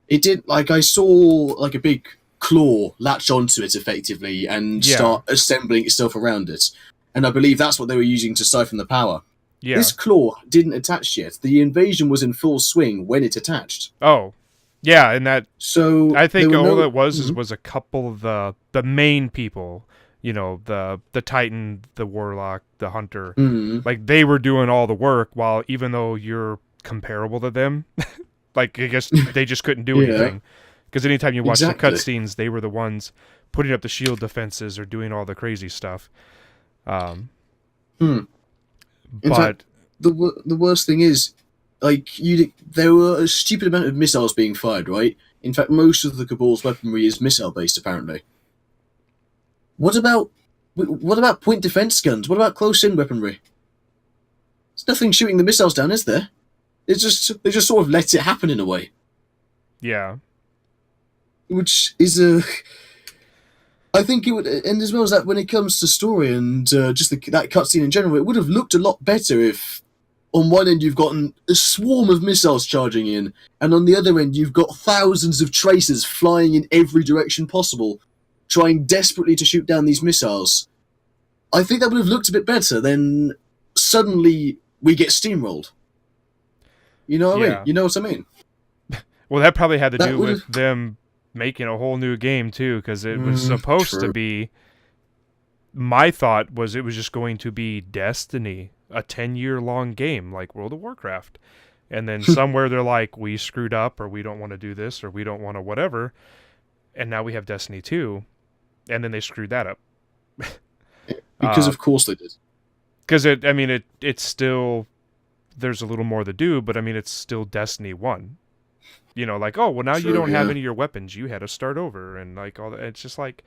It did like I saw like a big claw latch onto it effectively and yeah, start assembling itself around it, and I believe that's what they were using to siphon the power. yeah. This claw didn't attach yet. The invasion was in full swing when it attached. Oh, yeah, and that So I there think were all no. it was Mhm. was a couple of the main people, the Titan, the Warlock, the Hunter, Mhm. like they were doing all the work. While even though you're comparable to them, like I guess they just couldn't do Yeah, anything. Because anytime you watch the exactly. cutscenes, they were the ones putting up the shield defenses or doing all the crazy stuff. Um, Hmm. In fact, but the worst thing is, like there were a stupid amount of missiles being fired. Right. In fact, most of the Cabal's weaponry is missile based. Apparently. What about what about point defense guns? What about close in weaponry? There's nothing shooting the missiles down, is there? They just sort of let it happen in a way, yeah, which is a. I think it would, and as well as that, when it comes to story and just that cutscene in general, it would have looked a lot better if, on one end, you've gotten a swarm of missiles charging in, and on the other end, you've got thousands of tracers flying in every direction possible, trying desperately to shoot down these missiles. I think that would have looked a bit better than suddenly. we get steamrolled. You know what I mean? Yeah. You know what I mean? Well, that probably had to That do would with have. them making a whole new game too, because it was supposed to True. be. My thought was it was just going to be Destiny, a 10-year long game like World of Warcraft. And then somewhere they're like, we screwed up, or we don't want to do this, or we don't want to whatever. And now we have Destiny 2. And then they screwed that up. Because of course they did. Because it's still, there's a little more to do, but I mean, it's still Destiny 1. Like, oh, well, now you True, don't have yeah. any of your weapons. You had to start over, and like all that. It's just like,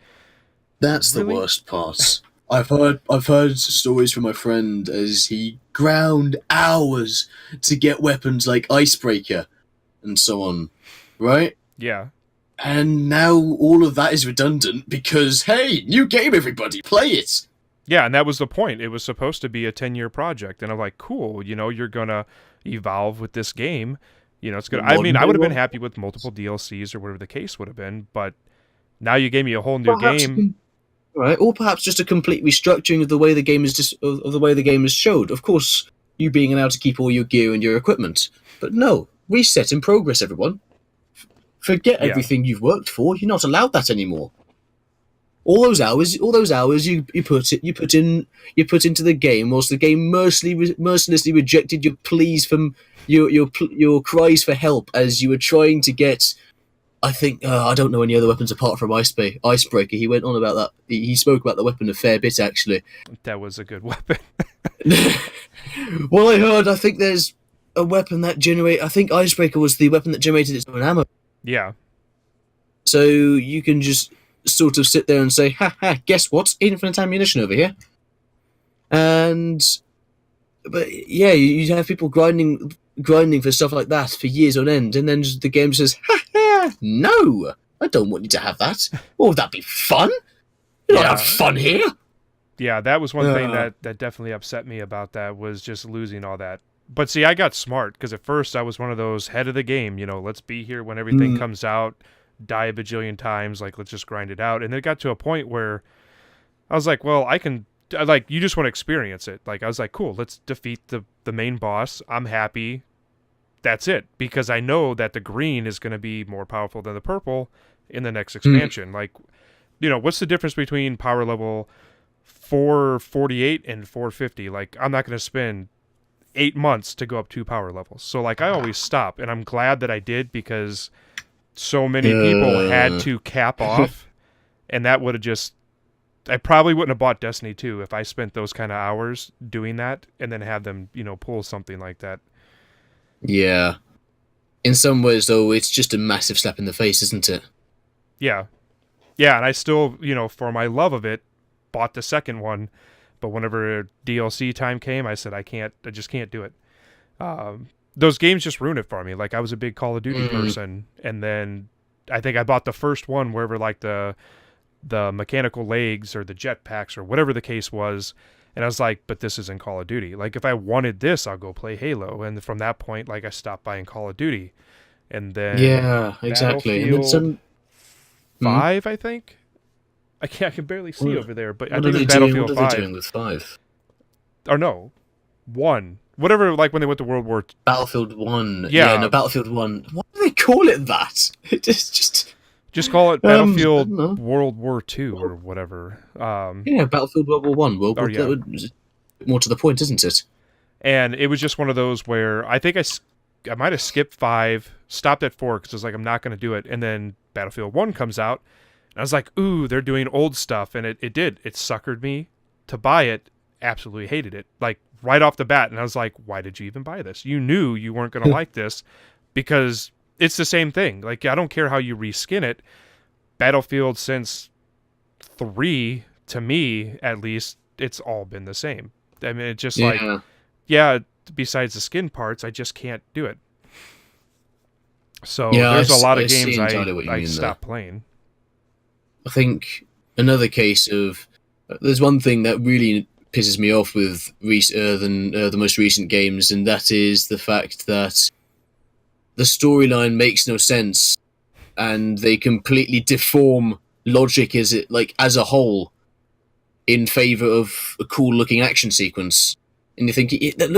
That's the really? worst part. I've heard stories from my friend as he ground hours to get weapons like Icebreaker and so on, right? Yeah. And now all of that is redundant because hey, new game, everybody, play it. Yeah, and that was the point. It was supposed to be a 10-year project, and I'm like, cool. You're gonna evolve with this game. It's gonna. I mean, Modern I day would have been one, happy with multiple DLCs or whatever the case would have been, but now you gave me a whole new perhaps game. right, or perhaps just a complete restructuring of the way the game is of the way the game is showed. Of course, you being allowed to keep all your gear and your equipment, but no, reset in progress, everyone. Forget Yeah, everything you've worked for. You're not allowed that anymore. All those hours you put into the game, whilst the game mercilessly rejected your pleas from your cries for help as you were trying to get. I think I don't know any other weapons apart from Icebreaker. He went on about that. He spoke about the weapon a fair bit actually. that was a good weapon. Well, I heard. I think there's a weapon that generate. I think Icebreaker was the weapon that generated its own ammo. Yeah, So you can just sort of sit there and say, "Ha ha! Guess what? Infinite ammunition over here." And but yeah, you have people grinding for stuff like that for years on end, and then the game says, "Ha ha! No, I don't want you to have that. Oh, would that be fun? You don't have yeah, fun here." yeah. That was one thing Uh, that definitely upset me about that was just losing all that. But see, I got smart because at first I was one of those head of the game. Let's be here when everything mm, comes out. Die a bajillion times. Like, let's just grind it out. And then it got to a point where I was like, well, like, you just want to experience it. Like, I was like, cool, let's defeat the main boss. I'm happy. That's it. Because I know that the green is going to be more powerful than the purple in the next mm, expansion. Like, what's the difference between power level 448 and 450? Like, I'm not going to spend 8 months to go up 2 power levels. So, like, I always stop. And I'm glad that I did because so many people had uh, to cap off. And that would have just I probably wouldn't have bought Destiny 2 if I spent those kind of hours doing that and then have them, pull something like that. yeah. In some ways, though, it's just a massive slap in the face, isn't it? Yeah. Yeah, and I still, for my love of it, bought the second one. But whenever DLC time came, I said, I just can't do it. Those games just ruined it for me. Like, I was a big Call of Duty Mm, person. And then I think I bought the first one wherever, like, the mechanical legs or the jetpacks or whatever the case was. And I was like, but this isn't Call of Duty. Like, if I wanted this, I'll go play Halo. And from that point, like, I stopped buying Call of Duty. And then yeah, exactly. And then Battlefield some. Mm, 5, I think. I can barely see what, over there, but I what are think it they was doing? What Battlefield are they 5. doing with 5? Or no, 1. Whatever, like when they went to World War. Battlefield 1. Yeah, Yeah, no, Battlefield 1. Why do they call it that? It's just. just call it I Battlefield don't know. World War 2 or whatever. Yeah, Battlefield World War 1. World Or War. That yeah. would more to the point, isn't it? And it was just one of those where I think I might have skipped 5, stopped at 4 because I was like, I'm not going to do it. And then Battlefield 1 comes out. And I was like, ooh, they're doing old stuff. And it did. It suckered me to buy it. Absolutely hated it. Like, right off the bat. And I was like, why did you even buy this? You knew you weren't going to like this because it's the same thing. Like, I don't care how you reskin it. Battlefield since 3, to me, at least, it's all been the same. I mean, it's just like, Yeah. yeah, besides the skin parts, I just can't do it. So Yeah, there's a lot I of see games entirely what you I mean there. stopped playing. I think another case of there's one thing that really pisses me off with the most recent games, and that is the fact that the storyline makes no sense, and they completely deform logic as a whole in favor of a cool looking action sequence and you think that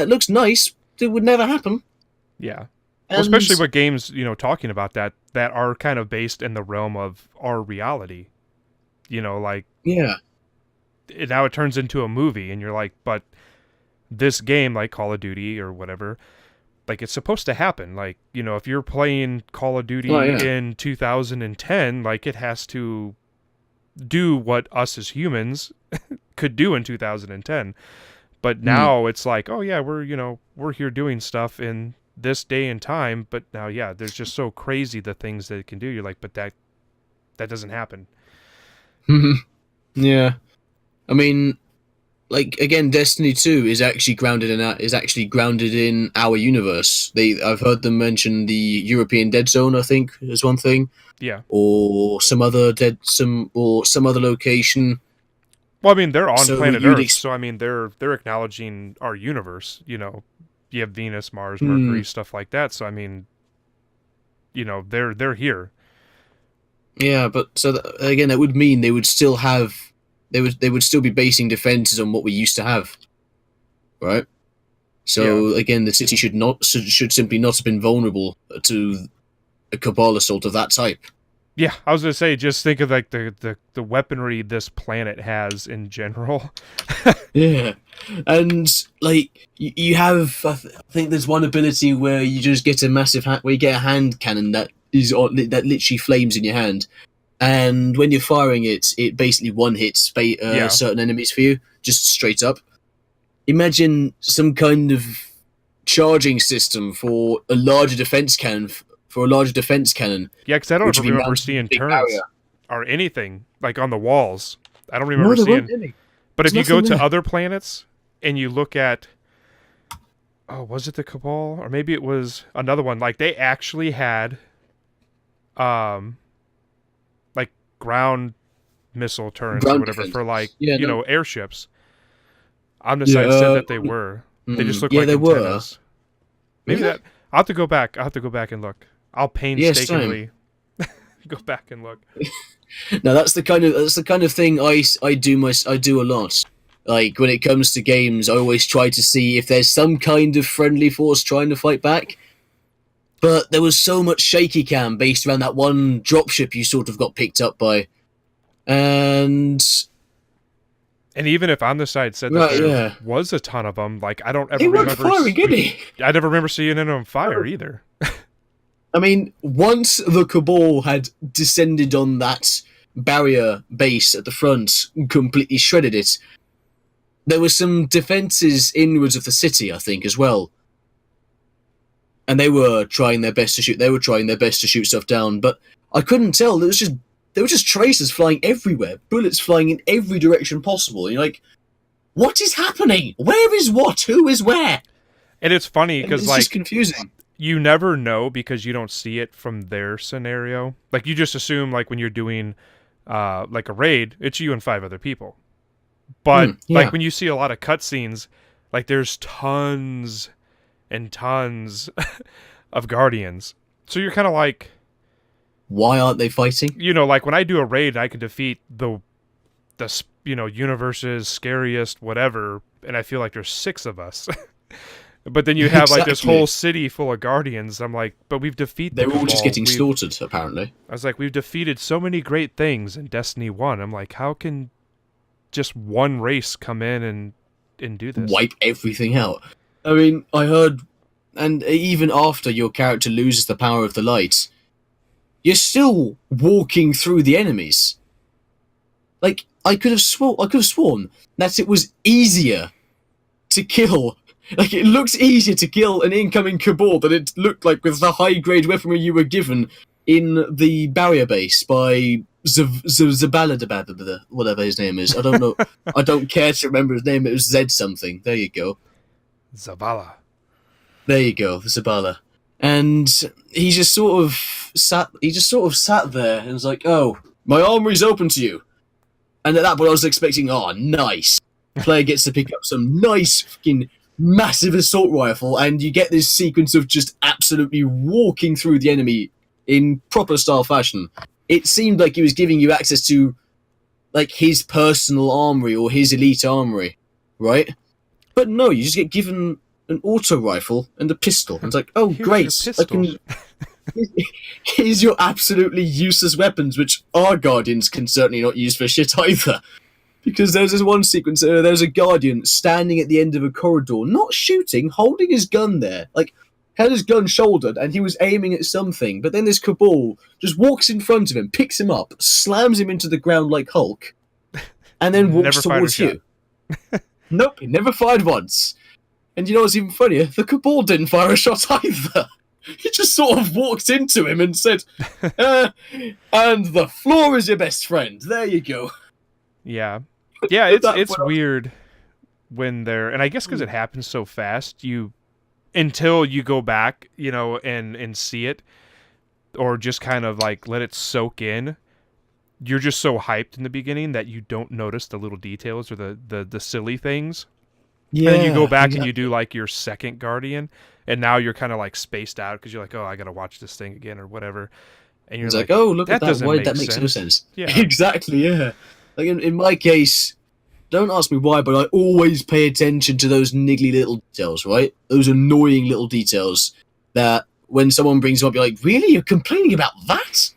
looks nice. It would never happen. Yeah. Well, And especially with games, talking about that are kind of based in the realm of our reality. Like yeah, now it turns into a movie, and you're like, but this game, like Call of Duty or whatever, like it's supposed to happen. Like, if you're playing Call of oh Duty yeah, in 2010, like it has to do what us as humans could do in 2010. But mm. now it's like, oh yeah, we're here doing stuff in this day and time, but now yeah, there's just so crazy the things that it can do. You're like, but that doesn't happen. yeah. I mean, like again, Destiny 2 is actually grounded in our universe. I've heard them mention the European Dead Zone, I think, as one thing, Yeah. or some other some other location. Well, I mean, they're on So planet you'd Earth, so I mean, they're acknowledging our universe. You have Venus, Mars, hmm, Mercury, stuff like that. So I mean, they're here. yeah, but again, that would mean they would still be basing defenses on what we used to have, right? Yeah. So again, the city should simply not have been vulnerable to a cabal assault of that type. Yeah, I was gonna say, just think of like the weaponry this planet has in general. Yeah, and like you have, I think there's one ability where you just get a massive where you get a hand cannon that that literally flames in your hand, and when you're firing it, it basically one hits Yeah. certain enemies for you, just straight up. Imagine some kind of charging system for a larger defense cannon, Yeah, because I don't which ever would be remember mounted in a seeing big barrier. turrets or anything like on the walls. I don't No, remember there weren't seeing. any. But There's if you go nothing to there. other planets and you look at, oh, was it the Cabal or maybe it was another one? Like they actually had, um, like ground missile turrets or Ground whatever for like defenses. Yeah, no. airships. Yeah, Omnicide said that they were. They just look yeah, like there were. antennas. Maybe Really? that. I'll have to go back. I'll have to go back and look. I'll Yeah, same. painstakingly go back and look. No, that's the kind of thing I do a lot. Like when it comes to games, I always try to see if there's some kind of friendly force trying to fight back. But there was so much shaky cam based around that one dropship you sort of got picked up by, and And even if on the side said that right, there yeah, was a ton of them, like I don't ever they weren't remember. firing any. I never remember seeing any on fire either. I mean, once the Cabal had descended on that barrier base at the front, and completely shredded it, there were some defenses inwards of the city, I think, as well. And they were trying their best to shoot. They were trying their best to shoot stuff down, but I couldn't tell. There were just tracers flying everywhere, bullets flying in every direction possible. And you're like, what is happening? Where is what? Who is where? And it's funny And because it's just like confusing. you never know because you don't see it from their scenario. Like you just assume like when you're doing like a raid, it's you and 5 other people. But Yeah. like when you see a lot of cutscenes, like there's tons and tons of guardians. So you're kind of like, Why aren't they fighting? like when I do a raid, I can defeat the universe's scariest whatever, and I feel like there's 6 of us. But then you have like this Exactly. whole city full of guardians. I'm like, but we've defeated the They're all just Cabal. getting slaughtered, apparently. I was like, we've defeated so many great things in Destiny 1. I'm like, how can just one race come in and do this? Wipe everything out. I mean, I heard, and even after your character loses the power of the light, you're still walking through the enemies. Like I could have sworn that it was easier to kill. Like it looks easier to kill an incoming Cabal than it looked like with the high grade weaponry you were given in the barrier base by Zabala, whatever his name is. I don't know. I don't care to remember his name. It was Zed something. There you go. Zavala. There you go, Zabala. And he just sort of sat. He just sort of sat there and was like, "Oh, my armory's open to you." And at that point, I was expecting, "Oh, nice." Player gets to pick up some nice fucking massive assault rifle, and you get this sequence of just absolutely walking through the enemy in proper style fashion. It seemed like he was giving you access to like his personal armory or his elite armory, right? But no, you just get given an auto rifle and a pistol. And it's like, oh Here's your great, I pistol. can. Here's your absolutely useless weapons, which our guardians can certainly not use for shit either. Because there's this one sequence, there's a guardian standing at the end of a corridor, not shooting, holding his gun there, like had his gun shouldered, and he was aiming at something. But then this Cabal just walks in front of him, picks him up, slams him into the ground like Hulk, and then walks Never fired a towards shot. you. Nope, he never fired once. And you know what's even funnier? The Cabal didn't fire a shot either. He just sort of walked into him and said, and the floor is your best friend. There you go. Yeah. Yeah, it's weird when they're, and I guess because it happens so fast, until you go back, and see it, or just kind of like let it soak in, you're just so hyped in the beginning that you don't notice the little details or the silly things. Yeah, and then you go back exactly. and you do like your second Guardian, and now you're kind of like spaced out because you're like, oh, I gotta watch this thing again or whatever. And you're It's like, like, oh, look at that that. doesn't Why make that makes no sense. sense? Yeah. Exactly, yeah. Like in my case, don't ask me why, but I always pay attention to those niggly little details, right? Those annoying little details that when someone brings them up, you're like, really? You're complaining about that?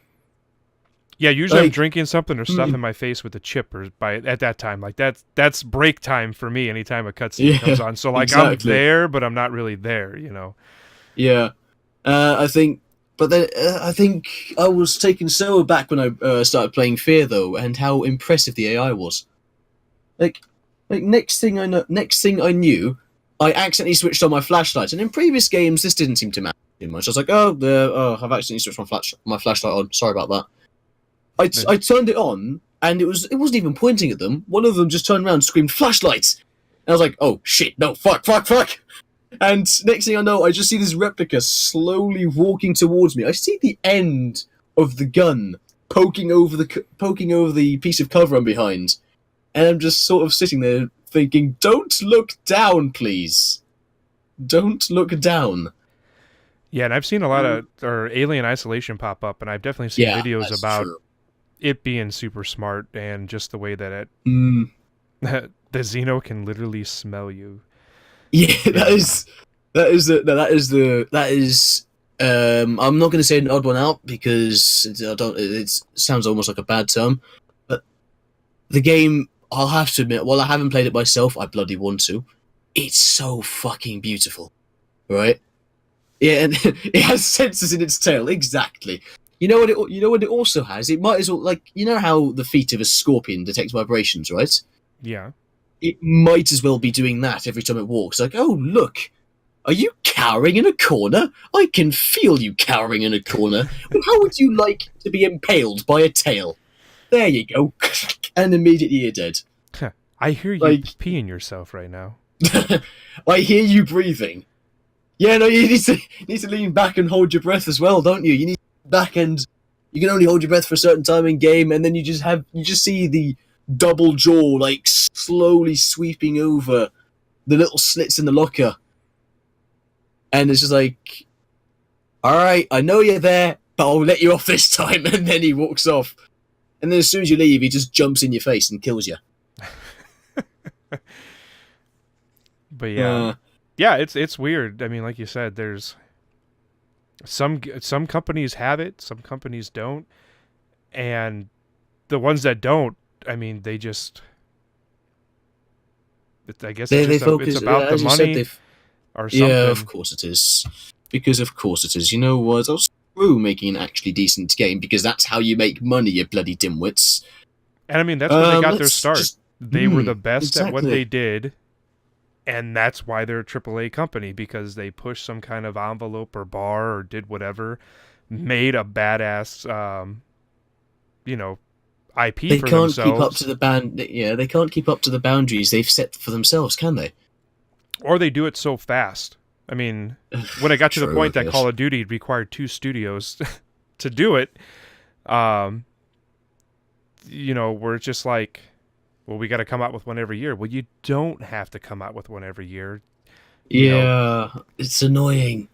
Yeah, usually I'm Like, drinking something or stuffing my face with a chip, or at that time, like that's break time for me. Anytime a cutscene comes yeah, on, so like I'm exactly. there, but I'm not really there. Yeah. I think, but then I think I was taken so aback when I started playing Fear, though, and how impressive the AI was. Like, next thing I knew, I accidentally switched on my flashlight, and in previous games this didn't seem to matter too much. I was like, I've accidentally switched my flashlight on. Sorry about that. I turned it on, and it wasn't even pointing at them. One of them just turned around and screamed, "Flashlight!" And I was like, oh shit, no, fuck. And next thing I know, I just see this replica slowly walking towards me. I see the end of the gun poking over the piece of cover I'm behind, and I'm just sort of sitting there thinking, "Don't look down, please. Don't look down." Yeah, and I've seen a lot of Alien Isolation pop up, and I've definitely seen Yeah, videos that's about true. it being super smart and just the way that it Mm. the Xeno can literally smell you. Yeah, Yeah. that is. I'm not going to say an odd one out because I don't. It sounds almost like a bad term, but the game, I'll have to admit, while I haven't played it myself, I bloody want to. It's so fucking beautiful, right? Yeah, and it has sensors in its tail. Exactly. You know what? You know what it also has. It might as well, like, you know how the feet of a scorpion detects vibrations, right? Yeah. It might as well be doing that every time it walks. Like, oh look, are you cowering in a corner? I can feel you cowering in a corner. Well, how would you like to be impaled by a tail? There you go, and immediately you're dead. I hear you Like, peeing yourself right now. I hear you breathing. Yeah, no, you need to lean back and hold your breath as well, don't you? You need to lean back, and you can only hold your breath for a certain time in game, and then you just see the double jaw like slowly sweeping over the little slits in the locker, and it's just like, all right, I know you're there, but I'll let you off this time. And then he walks off, and then as soon as you leave, he just jumps in your face and kills you. But yeah. Yeah, it's weird. I mean, like you said, there's some companies have it, some companies don't, and the ones that don't, I mean, they just, I guess it's They just focus, it's about the as you said, money or yeah, of something. course it is. Because of course it is. You know what? I'll screw making an actually decent game because that's how you make money, you bloody dimwits. And I mean, that's where they got their Let's start. just. They were the best at what they Exactly. did, and that's why they're a AAA company, because they pushed some kind of envelope or bar or did whatever, made a badass, IP They for can't keep up themselves, to the band. Yeah, they can't keep up to the boundaries they've set for themselves, can they? or they do it so fast. I mean, when it got to the True, I point that guess. Call of Duty required 2 studios to do it, um, where it's just like, well, we got to come out with one every year. Well, you don't have to come out with one every year, you know, Yeah, it's annoying.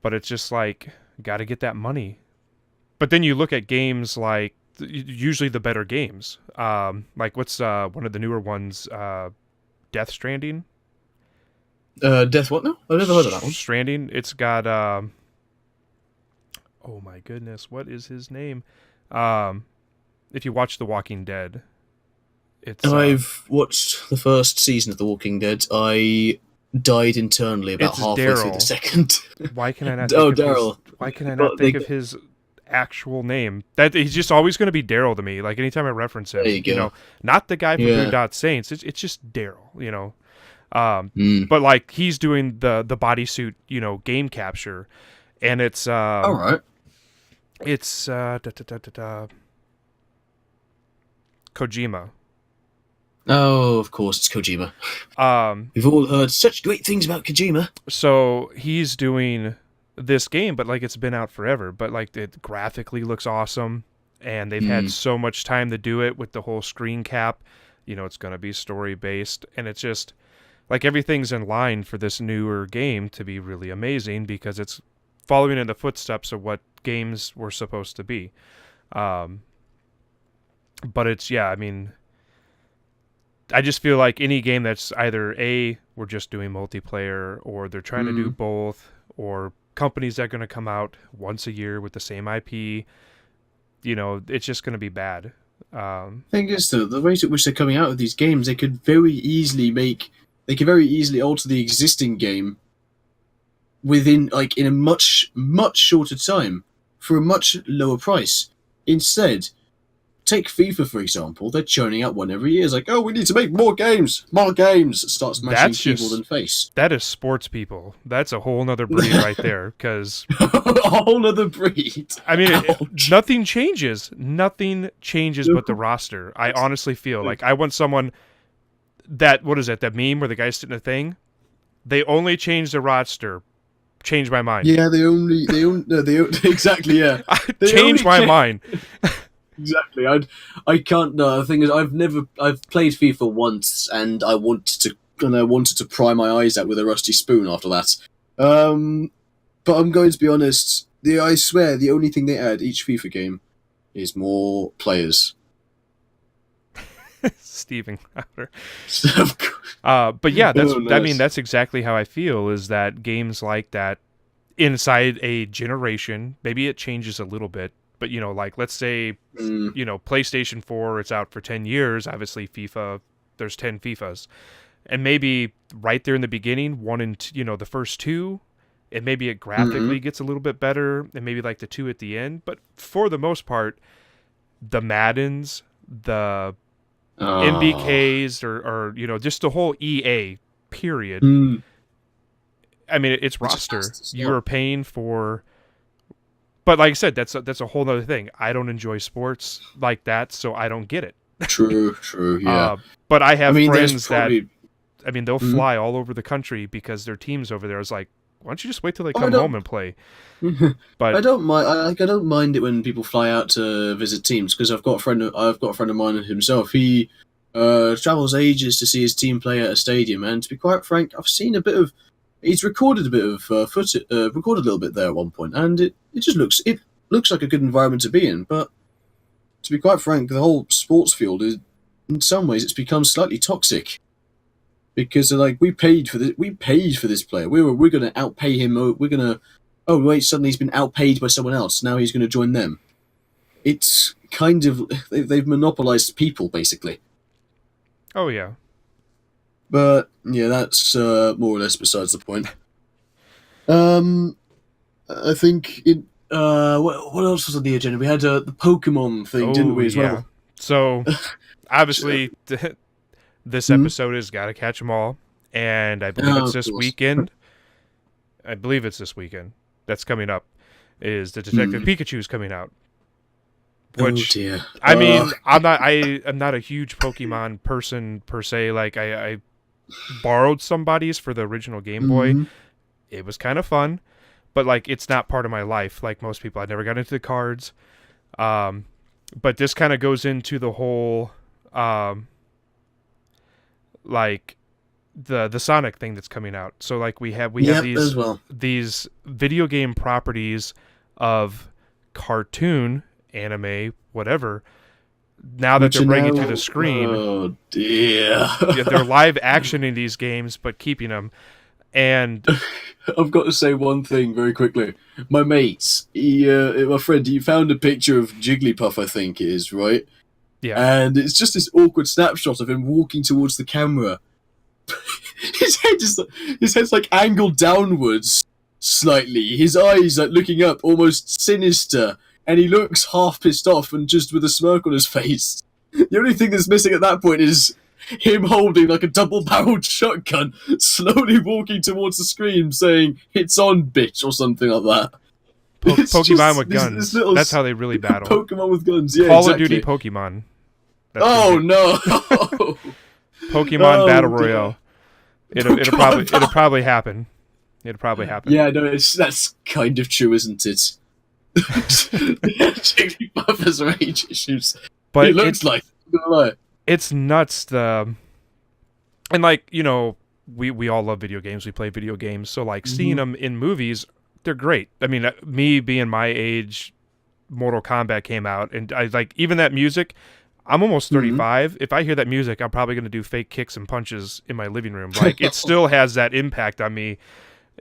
but it's just like, got to get that money. But then you look at games like, usually the better games, like what's one of the newer ones, Death Stranding. Death what now? I've never heard of that one. Stranding. It's got oh my goodness, what is his name? Um, if you watch The Walking Dead, it's I've watched the first season of The Walking Dead. I died internally about it's halfway through the Daryl. second. Why can I not think Oh, of his? Daryl. Why can I not But think of his actual name? That he's just always going to be Daryl to me. Like anytime I reference there him, you go. not the guy from Yeah. Boondock Saints. It's just Daryl. Um, Mm. but like he's doing the bodysuit, game capture, and All right. it's Kojima. Oh, of course, it's Kojima. Um, We've all heard such great things about Kojima. so he's doing this game, but like it's been out forever, but like it graphically looks awesome, and they've had Mm. so much time to do it with the whole screen cap. It's going to be story based, and it's just like everything's in line for this newer game to be really amazing because it's following in the footsteps of what games were supposed to be. Um, but it's yeah, I mean, I just feel like any game that's either we're just doing multiplayer, or they're trying to do Mm. both, or companies that are going to come out once a year with the same IP, it's just going to be bad. Thing is, though, the rate at which they're coming out with these games, they could very easily alter the existing game within, like, in a much, much shorter time for a much lower price. Instead, take FIFA, for example. They're churning out one every year. It's like, oh, we need to make more games. More games. Start smashing That's keyboard just and face. that is sports people. That's a whole nother breed right there. Because A whole other breed. I mean, Ouch. nothing changes. Nothing changes but the roster. I honestly feel like I want someone that what is it? That meme where the guy's sitting in a thing. They only change the roster. Change my mind. Yeah, exactly, yeah. They Change only my cha- mind. Exactly. I can't. No, the thing is, I've played FIFA once, and I wanted to pry my eyes out with a rusty spoon after that. But I'm going to be honest. I swear, the only thing they add each FIFA game is more players. Steven Crowder. Of course. But yeah, Oh, nice. that's exactly how I feel. Is that games like that inside a generation? Maybe it changes a little bit, but like let's say Mm, PlayStation 4, it's out for 10 years. Obviously, FIFA, there's 10 FIFAs, and maybe right there in the beginning, one and the first two. And maybe it graphically mm, gets a little bit better, and maybe like the two at the end. But for the most part, the Maddens, the oh, MBKs, or just the whole EA period. mm. I mean, it's It just has roster. to You are stop. paying for, but like I said, that's a whole other thing. I don't enjoy sports like that, so I don't get it. True, true, yeah. Uh, but I I have mean, there's friends that probably. they'll Mm, fly all over the country because their teams over there. I was like, why don't you just wait till they I come home don't. and play? But I don't mind. I don't mind it when people fly out to visit teams because I've got a friend of mine himself. He travels ages to see his team play at a stadium, and to be quite frank, I've seen a bit of. He's recorded a bit of recorded a little bit there at one point, and it looks like a good environment to be in. But to be quite frank, the whole sports field is, in some ways, it's become slightly toxic because they're like, we paid for this player. We're going to outpay him. We're going to. Oh wait, suddenly he's been outpaid by someone else. Now he's going to join them. It's kind of they've monopolized people basically. oh yeah, But yeah, that's more or less besides the point. Um, I think what else was on the agenda? We had the Pokemon thing, didn't oh we, as yeah. well? So obviously, this Hmm? episode has got to catch them all, and I believe Oh, it's of this course. weekend. I believe it's this weekend. That's coming up. Is the Detective Hmm. Pikachu's coming out? Oh Which dear. I mean, I'm not a huge Pokemon person per se. Like I borrowed somebody's for the original Game Boy. Hmm. It was kind of fun, but like it's not part of my life like most people. I never got into the cards. Um, but this kind of goes into the whole like the Sonic thing that's coming out. So like we have Yep, as well. these video game properties of cartoon, anime, whatever. Now that Which they're are bringing to now. the screen, Oh dear. yeah, they're live action in these games, but keeping them. And I've got to say one thing very quickly. My my friend, he found a picture of Jigglypuff, I think it is, right? yeah, And it's just this awkward snapshot of him walking towards the camera. his head is his head's like angled downwards slightly. His eyes like looking up, almost sinister, and he looks half pissed off and just with a smirk on his face. The only thing that's missing at that point is him holding like a double-barreled shotgun, slowly walking towards the screen, saying "It's on, bitch" or something like that. It's Pokemon just with this guns. little That's how they really battle. Pokemon with guns. Yeah, Call of Duty exactly. Pokemon. That's gonna Oh be no! Pokemon Battle Oh dear. Royale. Pokemon It'll probably happen. It'll probably happen. Yeah, no, that's kind of true, isn't it? Jigglypuff has rage issues. He But looks like. I'm gonna lie. it's nuts. And like we all love video games. We play video games. So like seeing Mhm. them in movies, they're great. I mean, me being my age, Mortal Kombat came out, and I like even that music. I'm almost Mhm. 35. If I hear that music, I'm probably going to do fake kicks and punches in my living room. Like it still has that impact on me,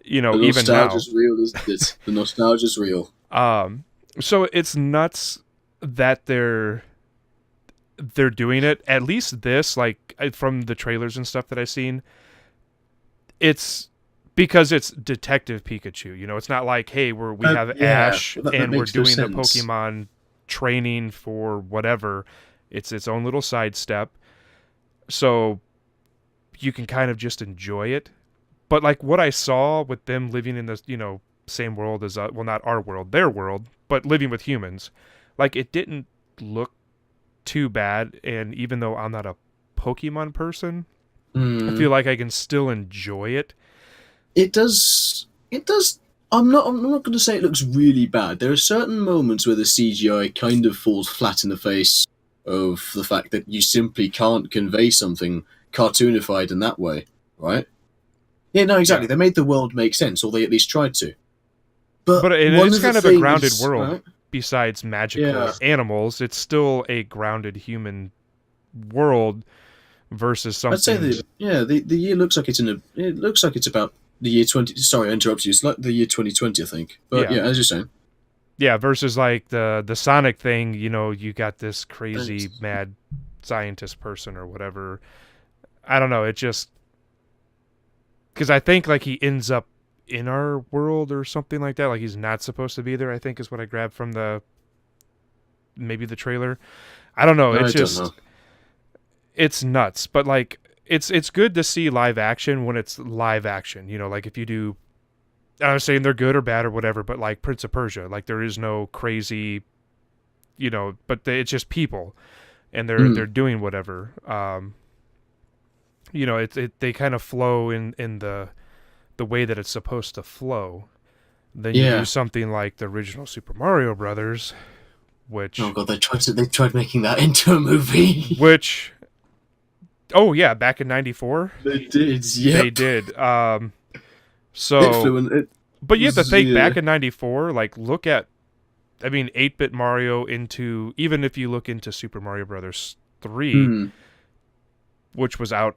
The even now. nostalgia's real, isn't it? The nostalgia's real. Um, so it's nuts that they're doing it. At least this, like from the trailers and stuff that I've seen, it's because it's Detective Pikachu. It's not like, hey, we have Yeah, Ash that and we're makes no doing the sense. Pokemon training for whatever. It's its own little sidestep. So you can kind of just enjoy it. But like what I saw with them living in this, same world as well, not our world, their world, but living with humans, like it didn't look too bad. And even though I'm not a Pokemon person, I feel Mm. like I can still enjoy it. It does. It does. I'm not going to say it looks really bad. There are certain moments where the CGI kind of falls flat in the face of the fact that you simply can't convey something cartoonified in that way, right? Yeah, no, Yeah. exactly. They made the world make sense, or they at least tried to. But But it one is of the kind of a grounded things, world. right? Besides Yeah, magical animals, it's still a grounded human world versus I'd say something. that. Yeah, the year looks like it's in a. It looks like it's about the year 20. Sorry, I interrupted you. It's like the year 2020, I think. But Yeah. yeah, as you're saying. Yeah, versus like the Sonic thing, you got this crazy Thanks. mad scientist person or whatever. I don't know, it just cuz I think like he ends up in our world or something like that, like he's not supposed to be there, I think is what I grabbed from the maybe the trailer. I don't know, I don't know. it's nuts, but like it's good to see live action when it's live action, like if you do I'm not saying they're good or bad or whatever, but like Prince of Persia, like there is no crazy, but it's just people, and they're Mm, doing whatever. They kind of flow in the way that it's supposed to flow. Then you do yeah. something like the original Super Mario Brothers, Oh which god, they tried making that into a movie. which oh yeah, back in '94 They did. they Yep. did. It So, flew and it but you have to was think back in '94, like look at, I mean, 8-bit Mario into even if you look into Super Mario Brothers 3, Hmm. which was out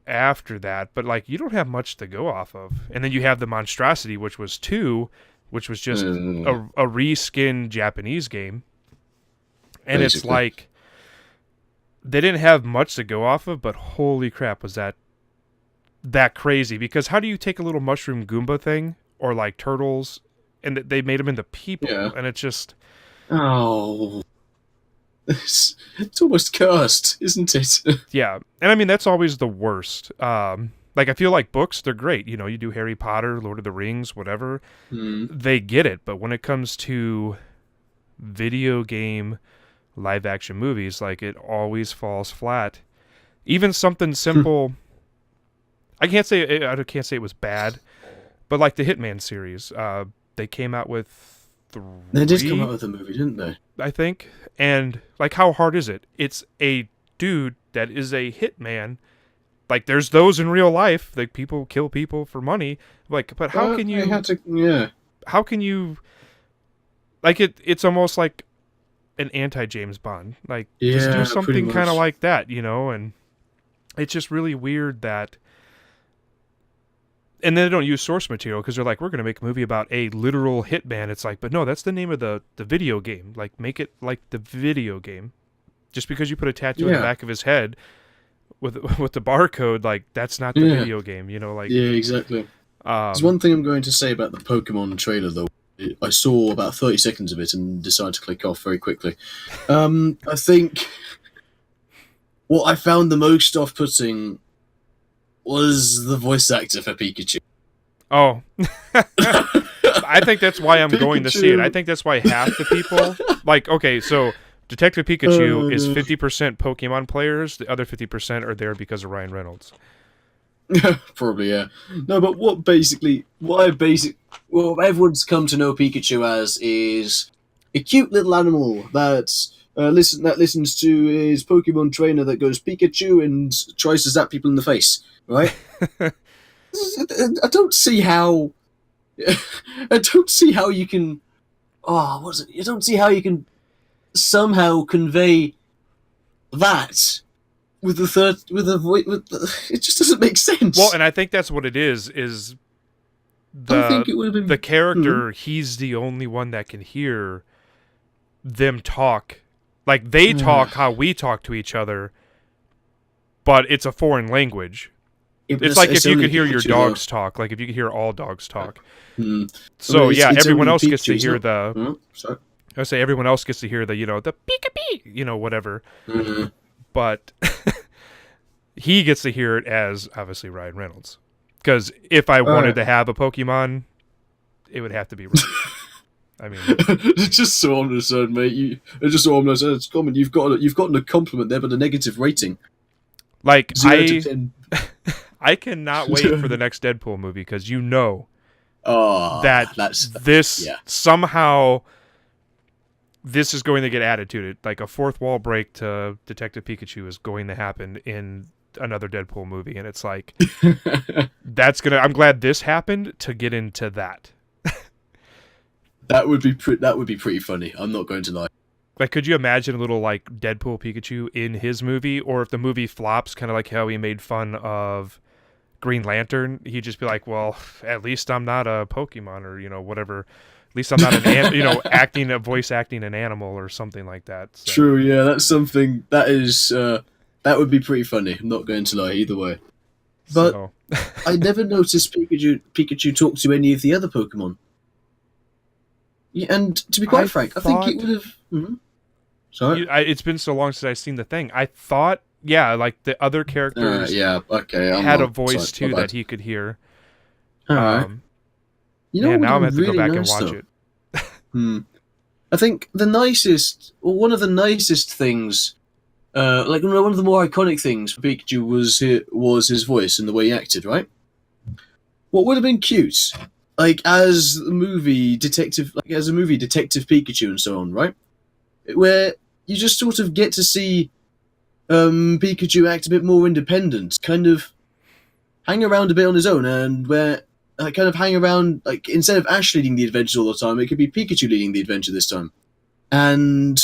after that, but like you don't have much to go off of. And then you have the Monstrosity, which was 2, which was just Uh, a reskin Japanese game. And it's basically. like they didn't have much to go off of, but holy crap, was that crazy? Because how do you take a little mushroom Goomba thing or like turtles, and they made them into people, Yeah. and it's just Oh. It's almost cursed, isn't it? yeah. And I mean that's always the worst. Like I feel like books, they're great. You do Harry Potter, Lord of the Rings, whatever. Hmm. They get it, but when it comes to video game live action movies, like it always falls flat. Even something simple. I can't say it was bad, but like the Hitman series, they came out with They did come out 3, with a movie, didn't they? I think. And like, how hard is it? It's a dude that is a hitman. Like, there's those in real life. Like, people kill people for money. Like, but how But can they had you? to. Yeah. How can you? Like, it's almost like an anti James Bond. Like, just do Yeah, pretty something kind of much. like that, And it's just really weird that and then they don't use source material because they're like, we're going to make a movie about a literal hitman. It's like, but no, that's the name of the video game. Like, make it like the video game. Just because you put a tattoo on the Yeah, back of his head with the barcode, like, that's not the yeah, video game. You know, like, yeah, exactly. There's um, one thing I'm going to say about the Pokemon trailer, though. I saw about 30 seconds of it and decided to click off very quickly. I think what I found the most off-putting was the voice actor for Pikachu. oh, I think that's why I'm going to see it. I Pikachu. think that's why half the people, like, okay, so Detective Pikachu is 50% Pokemon players. The other 50% are there because of Ryan Reynolds. Probably, yeah. No, but what everyone's come to know Pikachu as is a cute little animal that listens to his Pokemon trainer that goes Pikachu and tries to zap people in the face, right? I don't see how. I don't see how you can. Oh, what is it? I don't see how you can somehow convey that with the third with the voice. It just doesn't make sense. Well, and I think that's what it is I the think it would have the been. character, he's the only one that can hear them talk. Like, they talk how we talk to each other, but it's a foreign language. It's like if you could hear your dogs talk, like if you could hear all dogs talk. So yeah, everyone else gets to hear the. Sorry. I would say everyone else gets to hear the, the Pika, whatever. Mm-hmm. But he gets to hear it as obviously Ryan Reynolds. Because if I wanted to have a Pokemon, it would have to be Ryan. I mean, it's just so understood, mate. It's just so understood. It's common. You've gotten a compliment there, but a negative rating. like 0 to 10. I cannot wait for the next Deadpool movie because Oh, somehow this is going to get added to it. Like, a fourth wall break to Detective Pikachu is going to happen in another Deadpool movie, and it's like I'm glad this happened to get into that. That would be pretty funny. I'm not going to lie. Like, could you imagine a little, like, Deadpool Pikachu in his movie? Or if the movie flops, kind of like how he made fun of Green Lantern, he'd just be like, well, at least I'm not a Pokemon, or, whatever. At least I'm not voice acting an animal or something like that. So. True, yeah, that's something that is that would be pretty funny. I'm not going to lie either way. But I never noticed Pikachu talk to any of the other Pokemon. Yeah, and to be quite frank, I think it would have. Mm-hmm. Sorry, it's been so long since I've seen the thing. I thought, like the other characters, had a voice too that he could hear. All right. Now I'm gonna have to go back and watch it. I think one of the nicest things, like one of the more iconic things for Pikachu was his voice and the way he acted. Right. What would have been cute, like as a movie Detective Pikachu and so on, right? Where you just sort of get to see Pikachu act a bit more independent, kind of hang around a bit on his own, and where kind of hang around, like, instead of Ash leading the adventure all the time, it could be Pikachu leading the adventure this time. And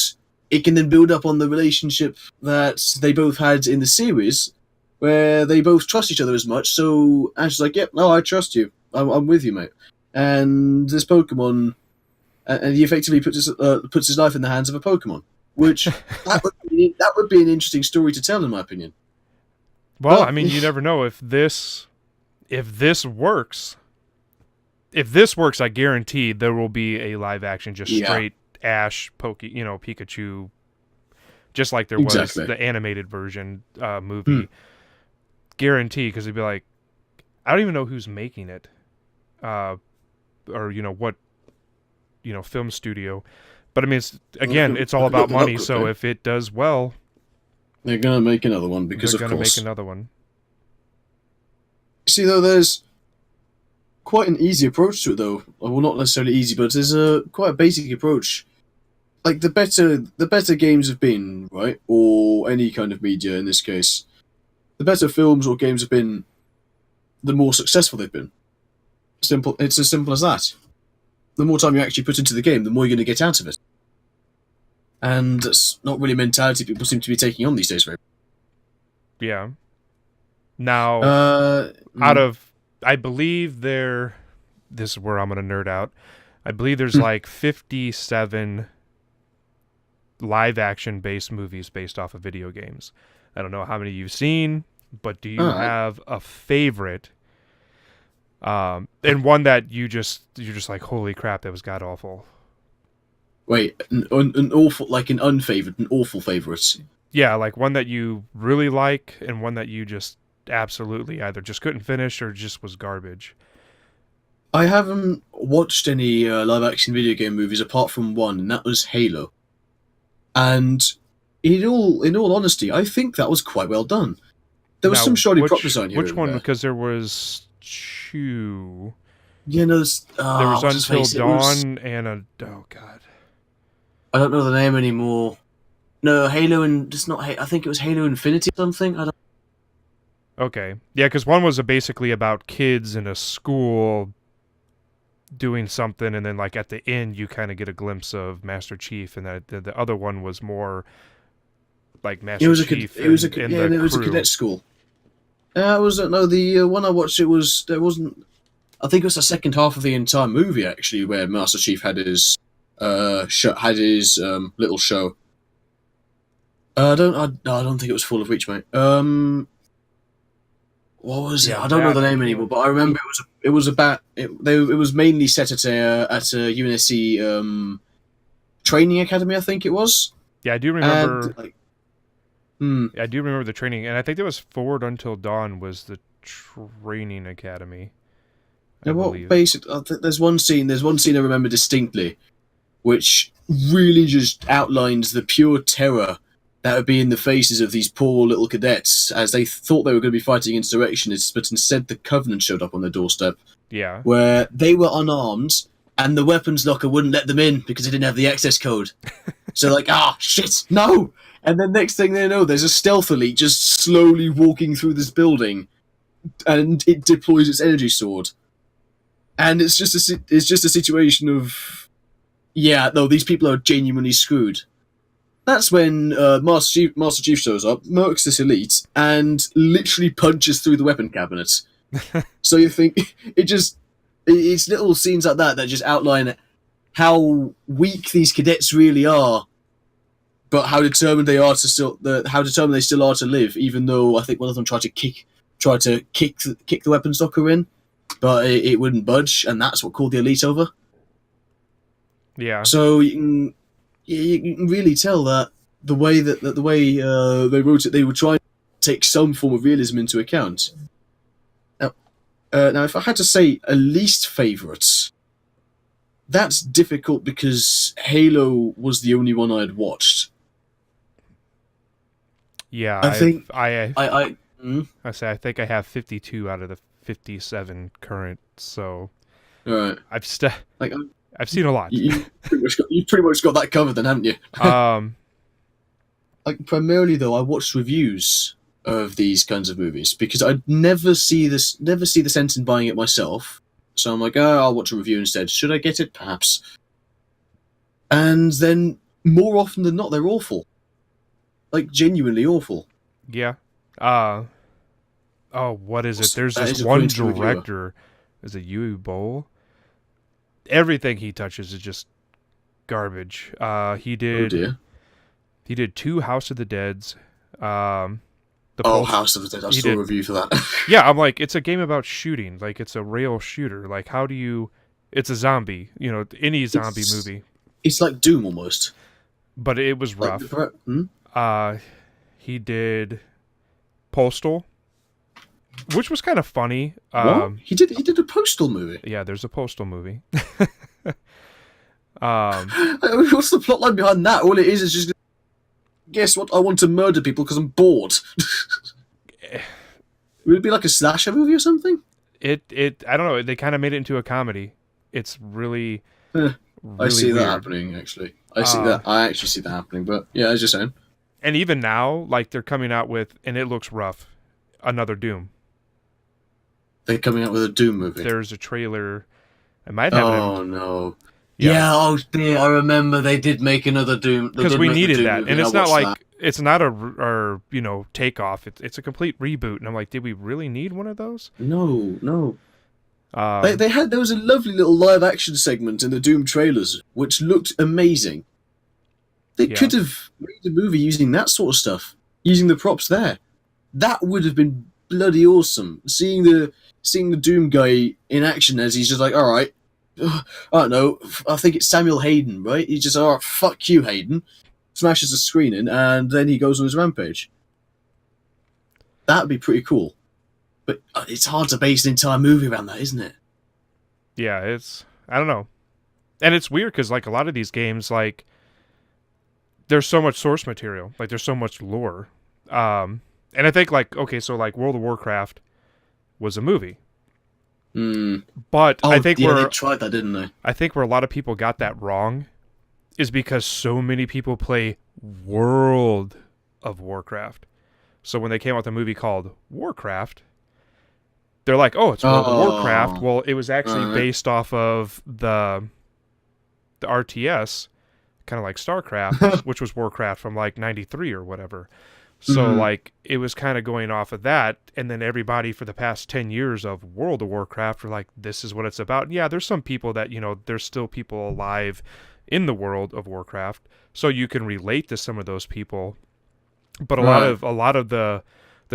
it can then build up on the relationship that they both had in the series, where they both trust each other as much, so Ash is like, yep, no, I trust you. I'm with you, mate. And this Pokemon... And he effectively puts his life in the hands of a Pokemon, which that would be an interesting story to tell, in my opinion. Well, I mean, you never know if this works. If this works, I guarantee there will be a live action, just straight Ash, Pikachu, just like there was the animated version movie. Guarantee, because it'd be like, I don't even know who's making it, or what. Film studio, but I mean, it's all about money. So if it does well, they're gonna make another one because they're gonna make another one. See, though, there's quite an easy approach to it, though. Well, not necessarily easy, but there's quite a basic approach. Like, the better games have been, right, or any kind of media in this case, the better films or games have been, the more successful they've been. Simple. It's as simple as that. The more time you actually put into the game, the more you're going to get out of it. And that's not really a mentality people seem to be taking on these days, very. Yeah. Now, out of I believe there. This is where I'm gonna nerd out. I believe there's Hmm. like 57 live action based movies based off of video games. I don't know how many you've seen, but do All you right. have a favorite? And one that you're just like, holy crap, that was god awful. Wait, an awful, like an unfavored, an awful favorite. Yeah, like one that you really like, and one that you just absolutely either just couldn't finish or just was garbage. I haven't watched any live action video game movies apart from one, and that was Halo. And in all honesty, I think that was quite well done. There was some Now, shoddy prop design here which and one? there. Because there was two. Yeah, no, There was what's his Until face? It was. Dawn and a oh god. I don't know the name anymore. No, Halo and just not. I think it was Halo Infinity or something. I don't. Okay, yeah, because one was basically about kids in a school doing something, and then like at the end you kind of get a glimpse of Master Chief, and the other one was more like It Master was a. Chief It was a. and Yeah, the it was a crew. cadet school. It was no the one I watched. It was there wasn't. I think it was the second half of the entire movie actually, where Master Chief had his little show. I don't think it was Fall of Reach, mate. What was it? Yeah, I don't know that the I name anymore, can't. but I remember it was about it was mainly set at a UNSC training academy, I think it was, Yeah, I do and remember. like, hmm. I do remember the training, and I think it was Forward Until Dawn was the training academy, I Now what believe. basic? There's one scene. There's one scene I remember distinctly, which really just outlines the pure terror that would be in the faces of these poor little cadets as they thought they were going to be fighting insurrectionists, but instead the Covenant showed up on their doorstep, Yeah, where they were unarmed and the weapons locker wouldn't let them in because they didn't have the access code. So like, shit, no! And then next thing they know, there's a stealth elite just slowly walking through this building, and it deploys its energy sword. And it's just a situation of, yeah, no, these people are genuinely screwed. That's when Master Chief shows up, murks this elite, and literally punches through the weapon cabinet. So you think it's little scenes like that that just outline how weak these cadets really are, but how determined they are to how determined they still are to live. Even though I think one of them tried to kick the weapons locker in, but it wouldn't budge, and that's what called the elite over. yeah, So you can really tell that the way they wrote it, they were trying to take some form of realism into account. Now, if I had to say a least favourite, that's difficult because Halo was the only one I had watched. yeah. I think I I say I think I have 52 out of the 57 current, so right I've st- like I've seen a lot. you've pretty much got that covered, then, haven't you? um, Like primarily though, I watched reviews of these kinds of movies because I'd never see the sense in buying it myself. So I'm like, I'll watch a review instead. Should I get it? Perhaps. And then more often than not, they're awful. Like genuinely awful. yeah. Oh, what is it? There's That this is according one to the reviewer. director. Is it Yui Bowl? Everything he touches is just garbage. Oh dear. He did two House of the Deads. The Oh, Pulse. House of the Dead. I He saw a did. review for that. Yeah, I'm like, it's a game about shooting. Like, it's a rail shooter. Like, how do you? It's a zombie. You know, any zombie it's movie. it's like Doom almost. But it was Like rough. hmm? Uh, he did Postal, which was kind of funny. What he did a Postal movie. Yeah, there's a Postal movie. um, What's the plot line behind that? All it is just guess what? I want to murder people because I'm bored. Would it be like a slasher movie or something? I don't know. They kind of made it into a comedy. It's really, Eh, I really see that weird. happening. Actually, Uh, I actually see that happening. But yeah, as you're saying, and even now, like they're coming out with, and it looks rough. Another Doom. they're coming out with a Doom movie. There's a trailer. I might have it in. Oh no. Yeah, Yeah, oh dear, I remember they did make another Doom. They because did we make the needed Doom that, movie, and and I it's not watched that. like it's not a takeoff. It's a complete reboot, and I'm like, did we really need one of those? No, no. Um, There was a lovely little live action segment in the Doom trailers which looked amazing. They yeah, could have made a movie using that sort of stuff, using the props there. That would have been bloody awesome. Seeing the Doom guy in action as he's just like, all right, I don't know. I think it's Samuel Hayden, right? He's just, all right, fuck you, Hayden. Smashes the screen in, and then he goes on his rampage. That would be pretty cool. But it's hard to base an entire movie around that, isn't it? yeah. It's I don't know, and it's weird because like a lot of these games, like there's so much source material, like there's so much lore. And I think like okay, so like World of Warcraft was a movie, Hmm. but Oh, yeah, they tried that, didn't they? I think where a lot of people got that wrong is because so many people play World of Warcraft. So when they came out with a movie called Warcraft, they're like, "Oh, it's World of Warcraft." Oh, Well, it was actually alright. based off of the RTS, kind of like StarCraft, which was Warcraft from like 93 or whatever. So Mhm. like it was kind of going off of that, and then everybody for the past 10 years of World of Warcraft were like, this is what it's about. And yeah, there's some people that, there's still people alive in the world of Warcraft, so you can relate to some of those people. But Right. a lot of the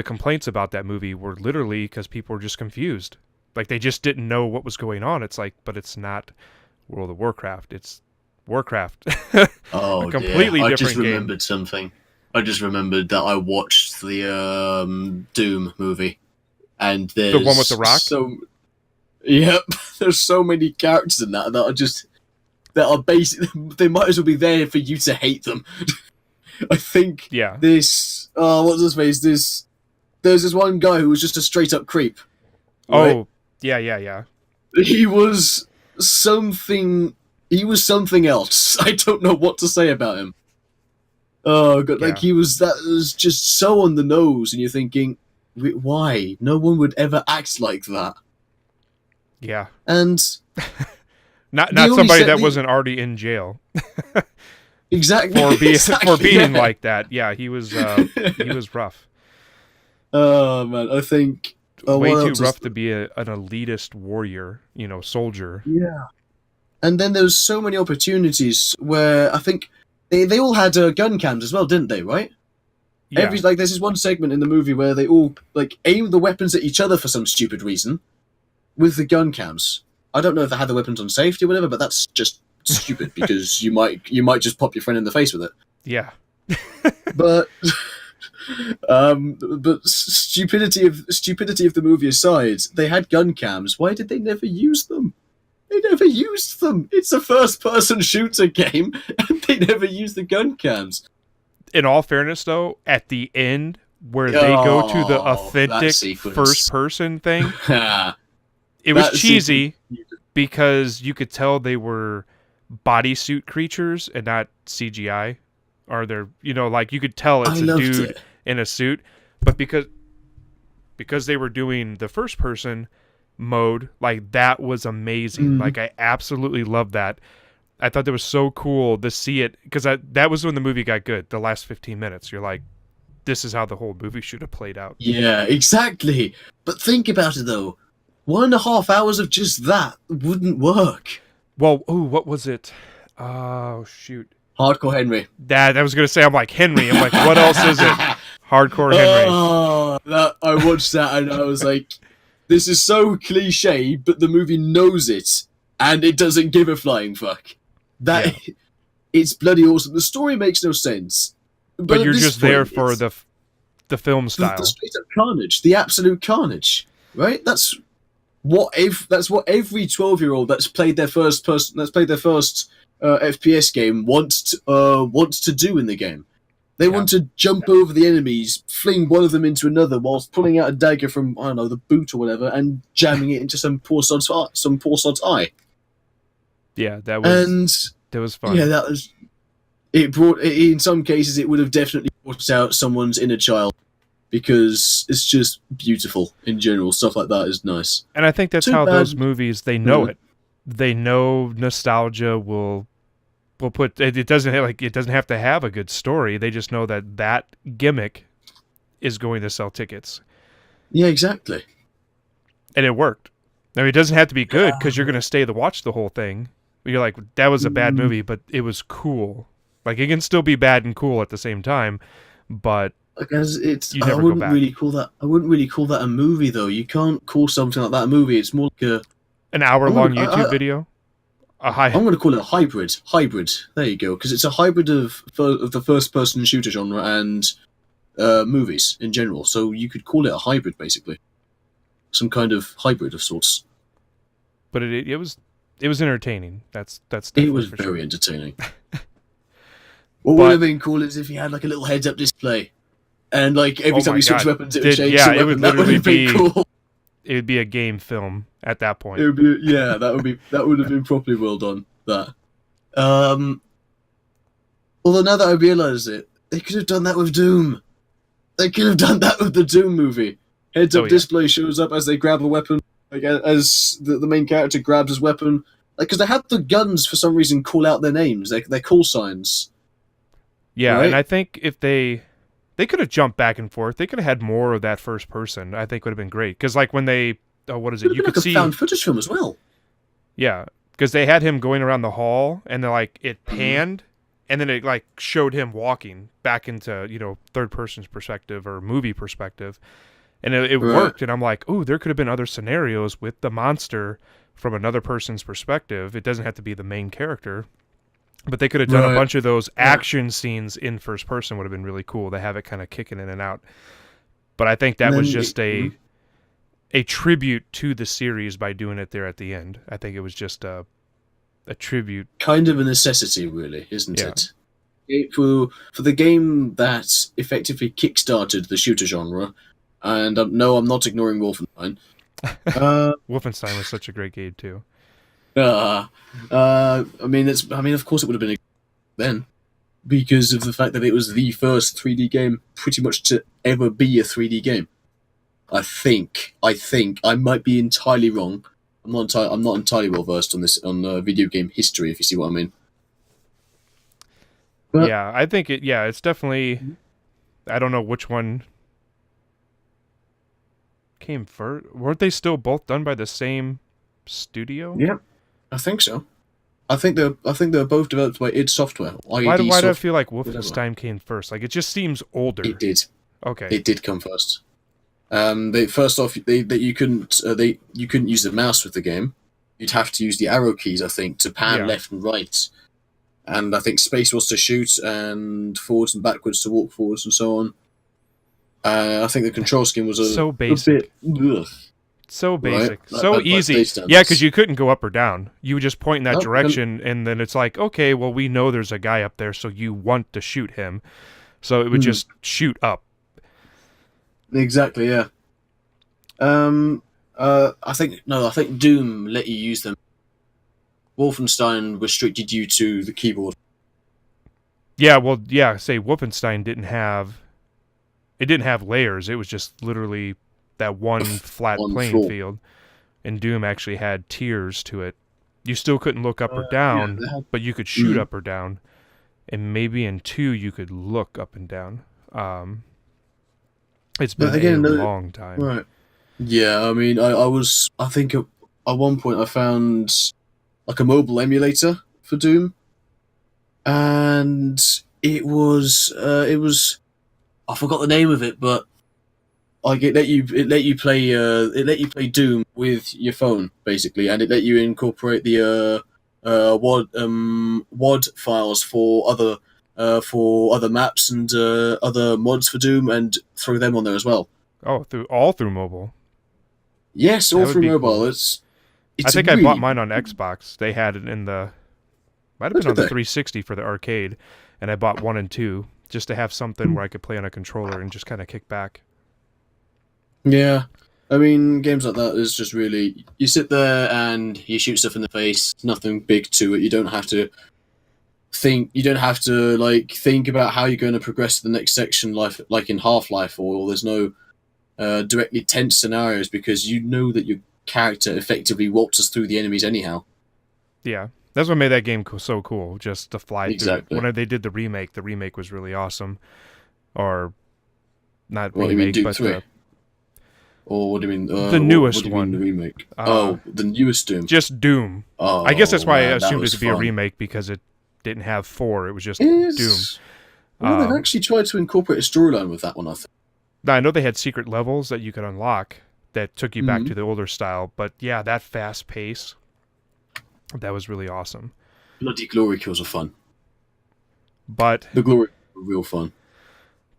complaints about that movie were literally because people were just confused. Like they just didn't know what was going on. It's like, but it's not World of Warcraft. It's Warcraft. A Oh dear, completely I just different game. remembered something. I just remembered that I watched the Doom movie, and The one with the there's rock? so yep, there's so many characters in that are basic. They might as well be there for you to hate them. I think Yeah. this. What's his face? There's this one guy who was just a straight up creep, right? Oh, yeah, yeah, yeah. He was something. He was something else. I don't know what to say about him. Oh god, like Yeah. he was that was just so on the nose, and you're thinking, why? No one would ever act like that. Yeah. And the Not only somebody set that the wasn't already in jail exactly for for exactly being yeah. like that. Yeah, he was rough. Oh man, I think. Way What too else was? rough to be an elitist warrior, soldier. Yeah. And then there was so many opportunities where I think they all had gun cams as well, didn't they? Right? Yeah. There's this one segment in the movie where they all like aim the weapons at each other for some stupid reason with the gun cams. I don't know if they had the weapons on safety or whatever, but that's just stupid because you might just pop your friend in the face with it. Yeah. But but stupidity of the movie aside, they had gun cams. Why did they never use them? They never used them. It's a first-person shooter game, and they never used the gun cams. In all fairness though, at the end where they go to the Oh, that authentic first sequence. person thing, that it was sequence. cheesy because you could tell they were bodysuit creatures and not CGI. Or they're, like you could tell I it's a loved dude it. in a suit, but because they were doing the first person mode, like that was amazing. Mm. Like I absolutely loved that. I thought that was so cool to see it because that was when the movie got good. The last 15 minutes, you're like, this is how the whole movie should have played out. Yeah, exactly. But think about it though. 1.5 hours of just that wouldn't work. Well, ooh, what was it? Oh shoot, Hardcore Henry. that I was gonna say. I'm like Henry. I'm like, what else is it? Hardcore Henry. Oh, that I watched that and I was like, this is so cliche, but the movie knows it, and it doesn't give a flying fuck. That Yeah, it's bloody awesome. The story makes no sense, but but at you're this just there point, for it's the film the style. straight up carnage, the absolute carnage. Right? That's what every 12-year-old that's played their first FPS game wants to do in the game. They Yeah, want to jump over the enemies, fling one of them into another, whilst pulling out a dagger from I don't know the boot or whatever, and jamming it into some poor sod's eye. yeah, And that was yeah, fun. that was it. Brought in some cases it would have definitely brought out someone's inner child because it's just beautiful in general. Stuff like that is nice. And I think that's Too how those bad. movies they know uh, it. They know nostalgia will put it doesn't it doesn't have to have a good story. They just know that gimmick is going to sell tickets, yeah, exactly. and it worked. I mean, it doesn't have to be good because you're going to stay to watch the whole thing. You're like, that was a bad Mm, movie, but it was cool. Like, it can still be bad and cool at the same time, but I guess it's. you I never go wouldn't back. really call that. I wouldn't really call that a movie, though. You can't call something like that a movie. It's more like a. An hour I'm gonna. long YouTube video? A high. I'm gonna call it a hybrid. Hybrid. There you go. Because it's a hybrid of the first person shooter genre and movies in general. So you could call it a hybrid, basically. Some kind of hybrid of sorts. But it was entertaining. That's It definitely was for very sure. entertaining. What would But have been cool is if he had like a little heads-up display, and like every oh time my he switched god, weapons, it would did change yeah, the it would weapon. That would literally have been be cool. it would be a game film at that It point. would be yeah, that would have been properly well done. That. Um, Although now that I realise it, they could have done that with Doom. They could have done that with the Doom movie. Heads Oh up yeah. display shows up as they grab a weapon, like as the main character grabs his weapon. Like, because they had the guns for some reason call out their names, their call signs, Yeah, and right? I think if they could have jumped back and forth. They could have had more of that first person. I think would have been great because like when they what is Could it? have You been could like a see found footage film as well. yeah because they had him going around the hall and then like it Mm. panned and then it like showed him walking back into third person's perspective or movie perspective and it Right, worked and I'm like oh there could have been other scenarios with the monster from another person's perspective. It doesn't have to be the main character. But they could have done a right. bunch of those Yeah. action scenes in first person would have been really cool. They have it kind of kicking in and out. But I think And that was then, just a tribute to the series by doing it there at the end. I think it was just a tribute. kind of a necessity, really, isn't Yeah. it? For the game that effectively kickstarted the shooter genre, and no, I'm not ignoring Wolfenstein. Uh, Wolfenstein was such a great game too. uh, I mean, it's. I mean, of course, it would have been a then because of the fact that it was the first 3D game, pretty much to ever be a 3D game. I think. I might be entirely wrong. I'm not entirely well versed on this on video game history, if you see what I mean. But Yeah, I think it. Yeah, it's definitely. I don't know which one came first. Weren't they still both done by the same studio? yeah, I think so. I think they're both developed by id Software, IED Why do I Software, feel like whatever. Wolfenstein came first? Like it just seems older. It did. Okay. It did come first. They first off they you couldn't use the mouse with the game. You'd have to use the arrow keys, I think, to pan Yeah. left and right. And I think space was to shoot, and forwards and backwards to walk forwards, and so on. I think the control scheme was So a bit basic. ugh, So right, basic. So by easy. today's Yeah, because standards. you couldn't go up or down. You would just point in that No, couldn't. direction, and then it's like, okay, well, we know there's a guy up there, so you want to shoot him. So it would Hmm, just shoot up. exactly, yeah. I think no, I think Doom let you use them. Wolfenstein restricted you to the keyboard. Yeah, well, yeah, say Wolfenstein didn't have layers. It was just literally that one flat On playing floor. field. And Doom actually had tiers to it. You still couldn't look up or Yeah, down, they had. but you could shoot Mm. up or down. And maybe in 2 you could look up and down. It's But been a again, no, long time. right. Yeah, I mean, I was. I think at one point I found like a mobile emulator for Doom, and it was. I forgot the name of it, but like it let you play Doom with your phone basically, and it let you incorporate the WAD files for other maps and other mods for Doom, and throw them on there as well. Oh, through mobile. Yes, all That would through be mobile. cool. I It's think I bought really mine on Xbox. They had it in the might have oh, been did on the they? 360 for the arcade, and I bought 1 and 2 just to have something where I could play on a controller and just kind of kick back. Yeah. I mean, games like that is just really you sit there and you shoot stuff in the face. Nothing big to it. You don't have to think. You don't have to like think about how you're going to progress to the next section, like in Half Life, or there's no directly tense scenarios because you know that your character effectively waltzes through the enemies anyhow. Yeah, that's what made that game so cool. Just to fly through it. Exactly. When they did the remake was really awesome. Or not What you mean, remake, Doom but 3? Or what do you mean? The What newest do you mean the one. remake? Uh, Oh, the newest Doom. just Doom. I guess that's Oh why I man, that assumed it was to be a fun. remake because it didn't have 4. It was just Doom. Is well, they've Um, actually tried to incorporate a storyline with that one. I think. Now, I know they had secret levels that you could unlock that took you back Mm-hmm. to the older style, but yeah, that fast pace, that was really awesome. Bloody glory kills are fun. But The glory are real fun.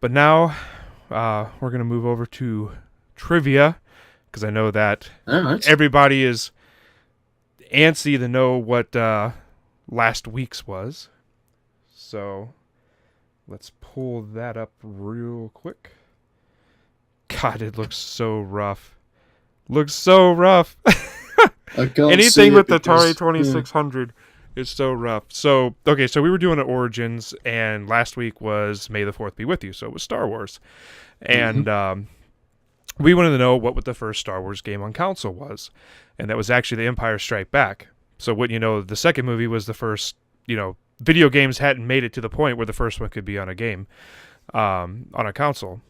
but now we're gonna move over to trivia because I know that All right. everybody is antsy to know what last week's was. So let's pull that up real quick. God, it looks so rough. Looks so rough. I can't Anything see with it the because, Atari 2600 is so rough. So, okay, so we were doing an Origins, and last week was May the 4th be with you, so it was Star Wars. And we wanted to know what the first Star Wars game on console was. And that was actually The Empire Strike Back. So, wouldn't you know, the second movie was the first, video games hadn't made it to the point where the first one could be on a game, on a console.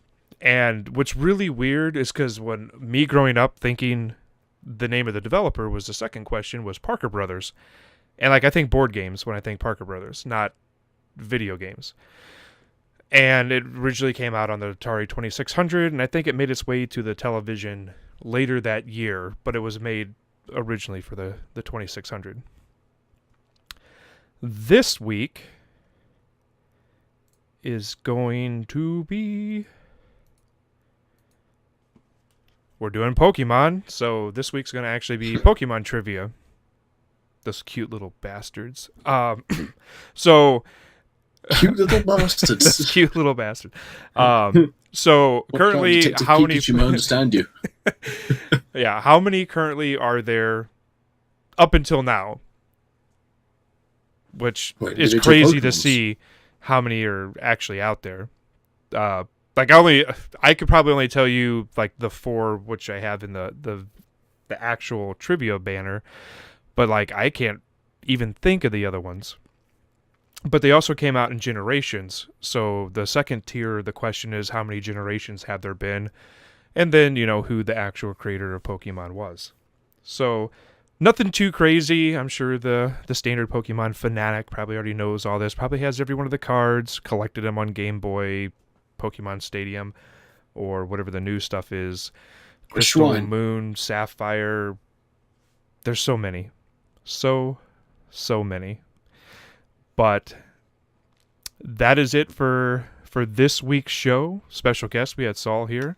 And what's really weird is because when me growing up thinking the name of the developer was the second question was Parker Brothers. And I think board games when I think Parker Brothers, not video games. And it originally came out on the Atari 2600, and I think it made its way to the television later that year, but it was made originally for the 2600. This week is going to be... We're doing Pokemon, so this week's going to actually be Pokemon trivia. Those cute little bastards. So... Cute little bastards. Those cute little bastards. So currently, Detective how many... Pikachu, I understand you. Yeah, how many currently are there up until now? Which is crazy to see how many are actually out there. I could probably only tell you like the 4 which I have in the actual trivia banner, but like I can't even think of the other ones. But they also came out in generations. So the second tier, the question is how many generations have there been, and then who the actual creator of Pokemon was. So nothing too crazy. I'm sure the standard Pokemon fanatic probably already knows all this. Probably has every one of the cards, collected them on Game Boy, Pokemon Stadium, or whatever the new stuff is. Crystal, Moon, Sapphire. There's so many. So many. But that is it for this week's show. Special guest, we had Saul here.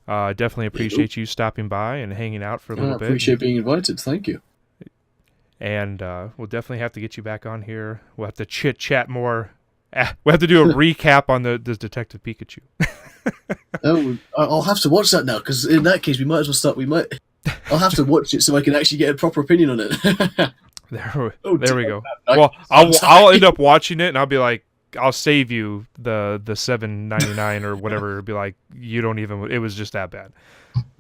Definitely appreciate you stopping by and hanging out for a little bit. I appreciate being invited. Thank you. And we'll definitely have to get you back on here. We'll have to chit-chat more. We'll have to do a recap on the Detective Pikachu. Oh, I'll have to watch that now, because in that case, we might as well start. I'll have to watch it so I can actually get a proper opinion on it. There we go. I- Well, I'll end up watching it, and I'll be like, I'll save you the $7.99 or whatever. It'll be like, you don't even. It was just that bad,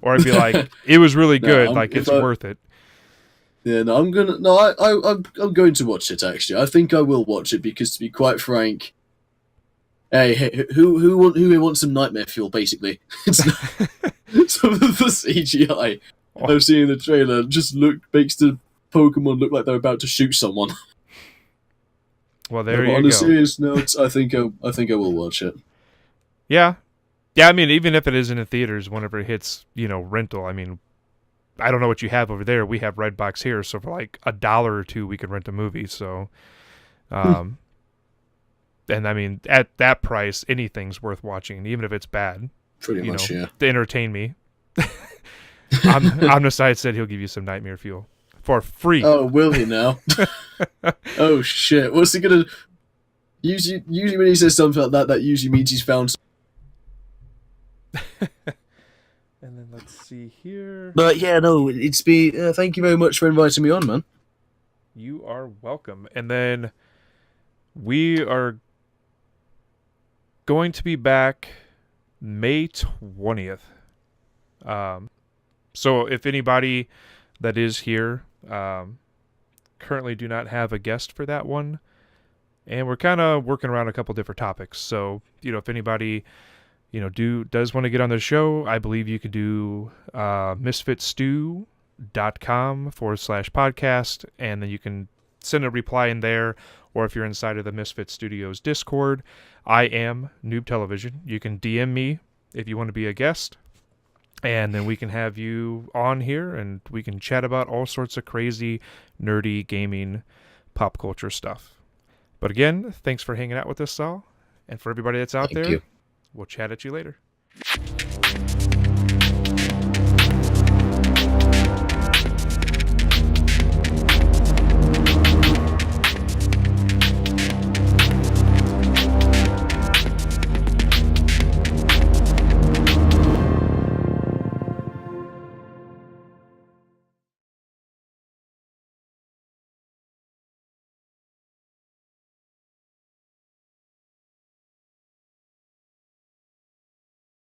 or I'd be like, it was really good. It's worth it. Yeah, no, I'm gonna. No, I'm going to watch it. Actually, I think I will watch it because, to be quite frank, hey, who wants some nightmare fuel? Basically, it's some of the CGI I've seen in the trailer just makes the Pokemon look like they're about to shoot someone. Well, there you go. On go. a serious note, I think I will watch it. Yeah. I mean, even if it isn't in theaters, whenever it hits, rental. I mean, I don't know what you have over there. We have Redbox here, so for like $1 or $2, we could rent a movie. So, and I mean, at that price, anything's worth watching, even if it's bad. Pretty much, yeah. To entertain me. Omnicide said he'll give you some nightmare fuel for free. Oh, will he now? Oh shit! What's he gonna? Usually when he says something like that usually means he's found. And then let's see here. But yeah, no, it's been. Thank you very much for inviting me on, man. You are welcome. And then we are going to be back May 20th. So if anybody that is here, currently do not have a guest for that one. And we're kind of working around a couple different topics. So, if anybody does want to get on the show, I believe you could do misfitstew.com/podcast, and then you can send a reply in there. Or if you're inside of the Misfit Studios Discord, I am Noob Television. You can DM me if you want to be a guest, and then we can have you on here and we can chat about all sorts of crazy, nerdy gaming, pop culture stuff. But again, thanks for hanging out with us all. And for everybody that's out Thank there, you. we'll chat at you later.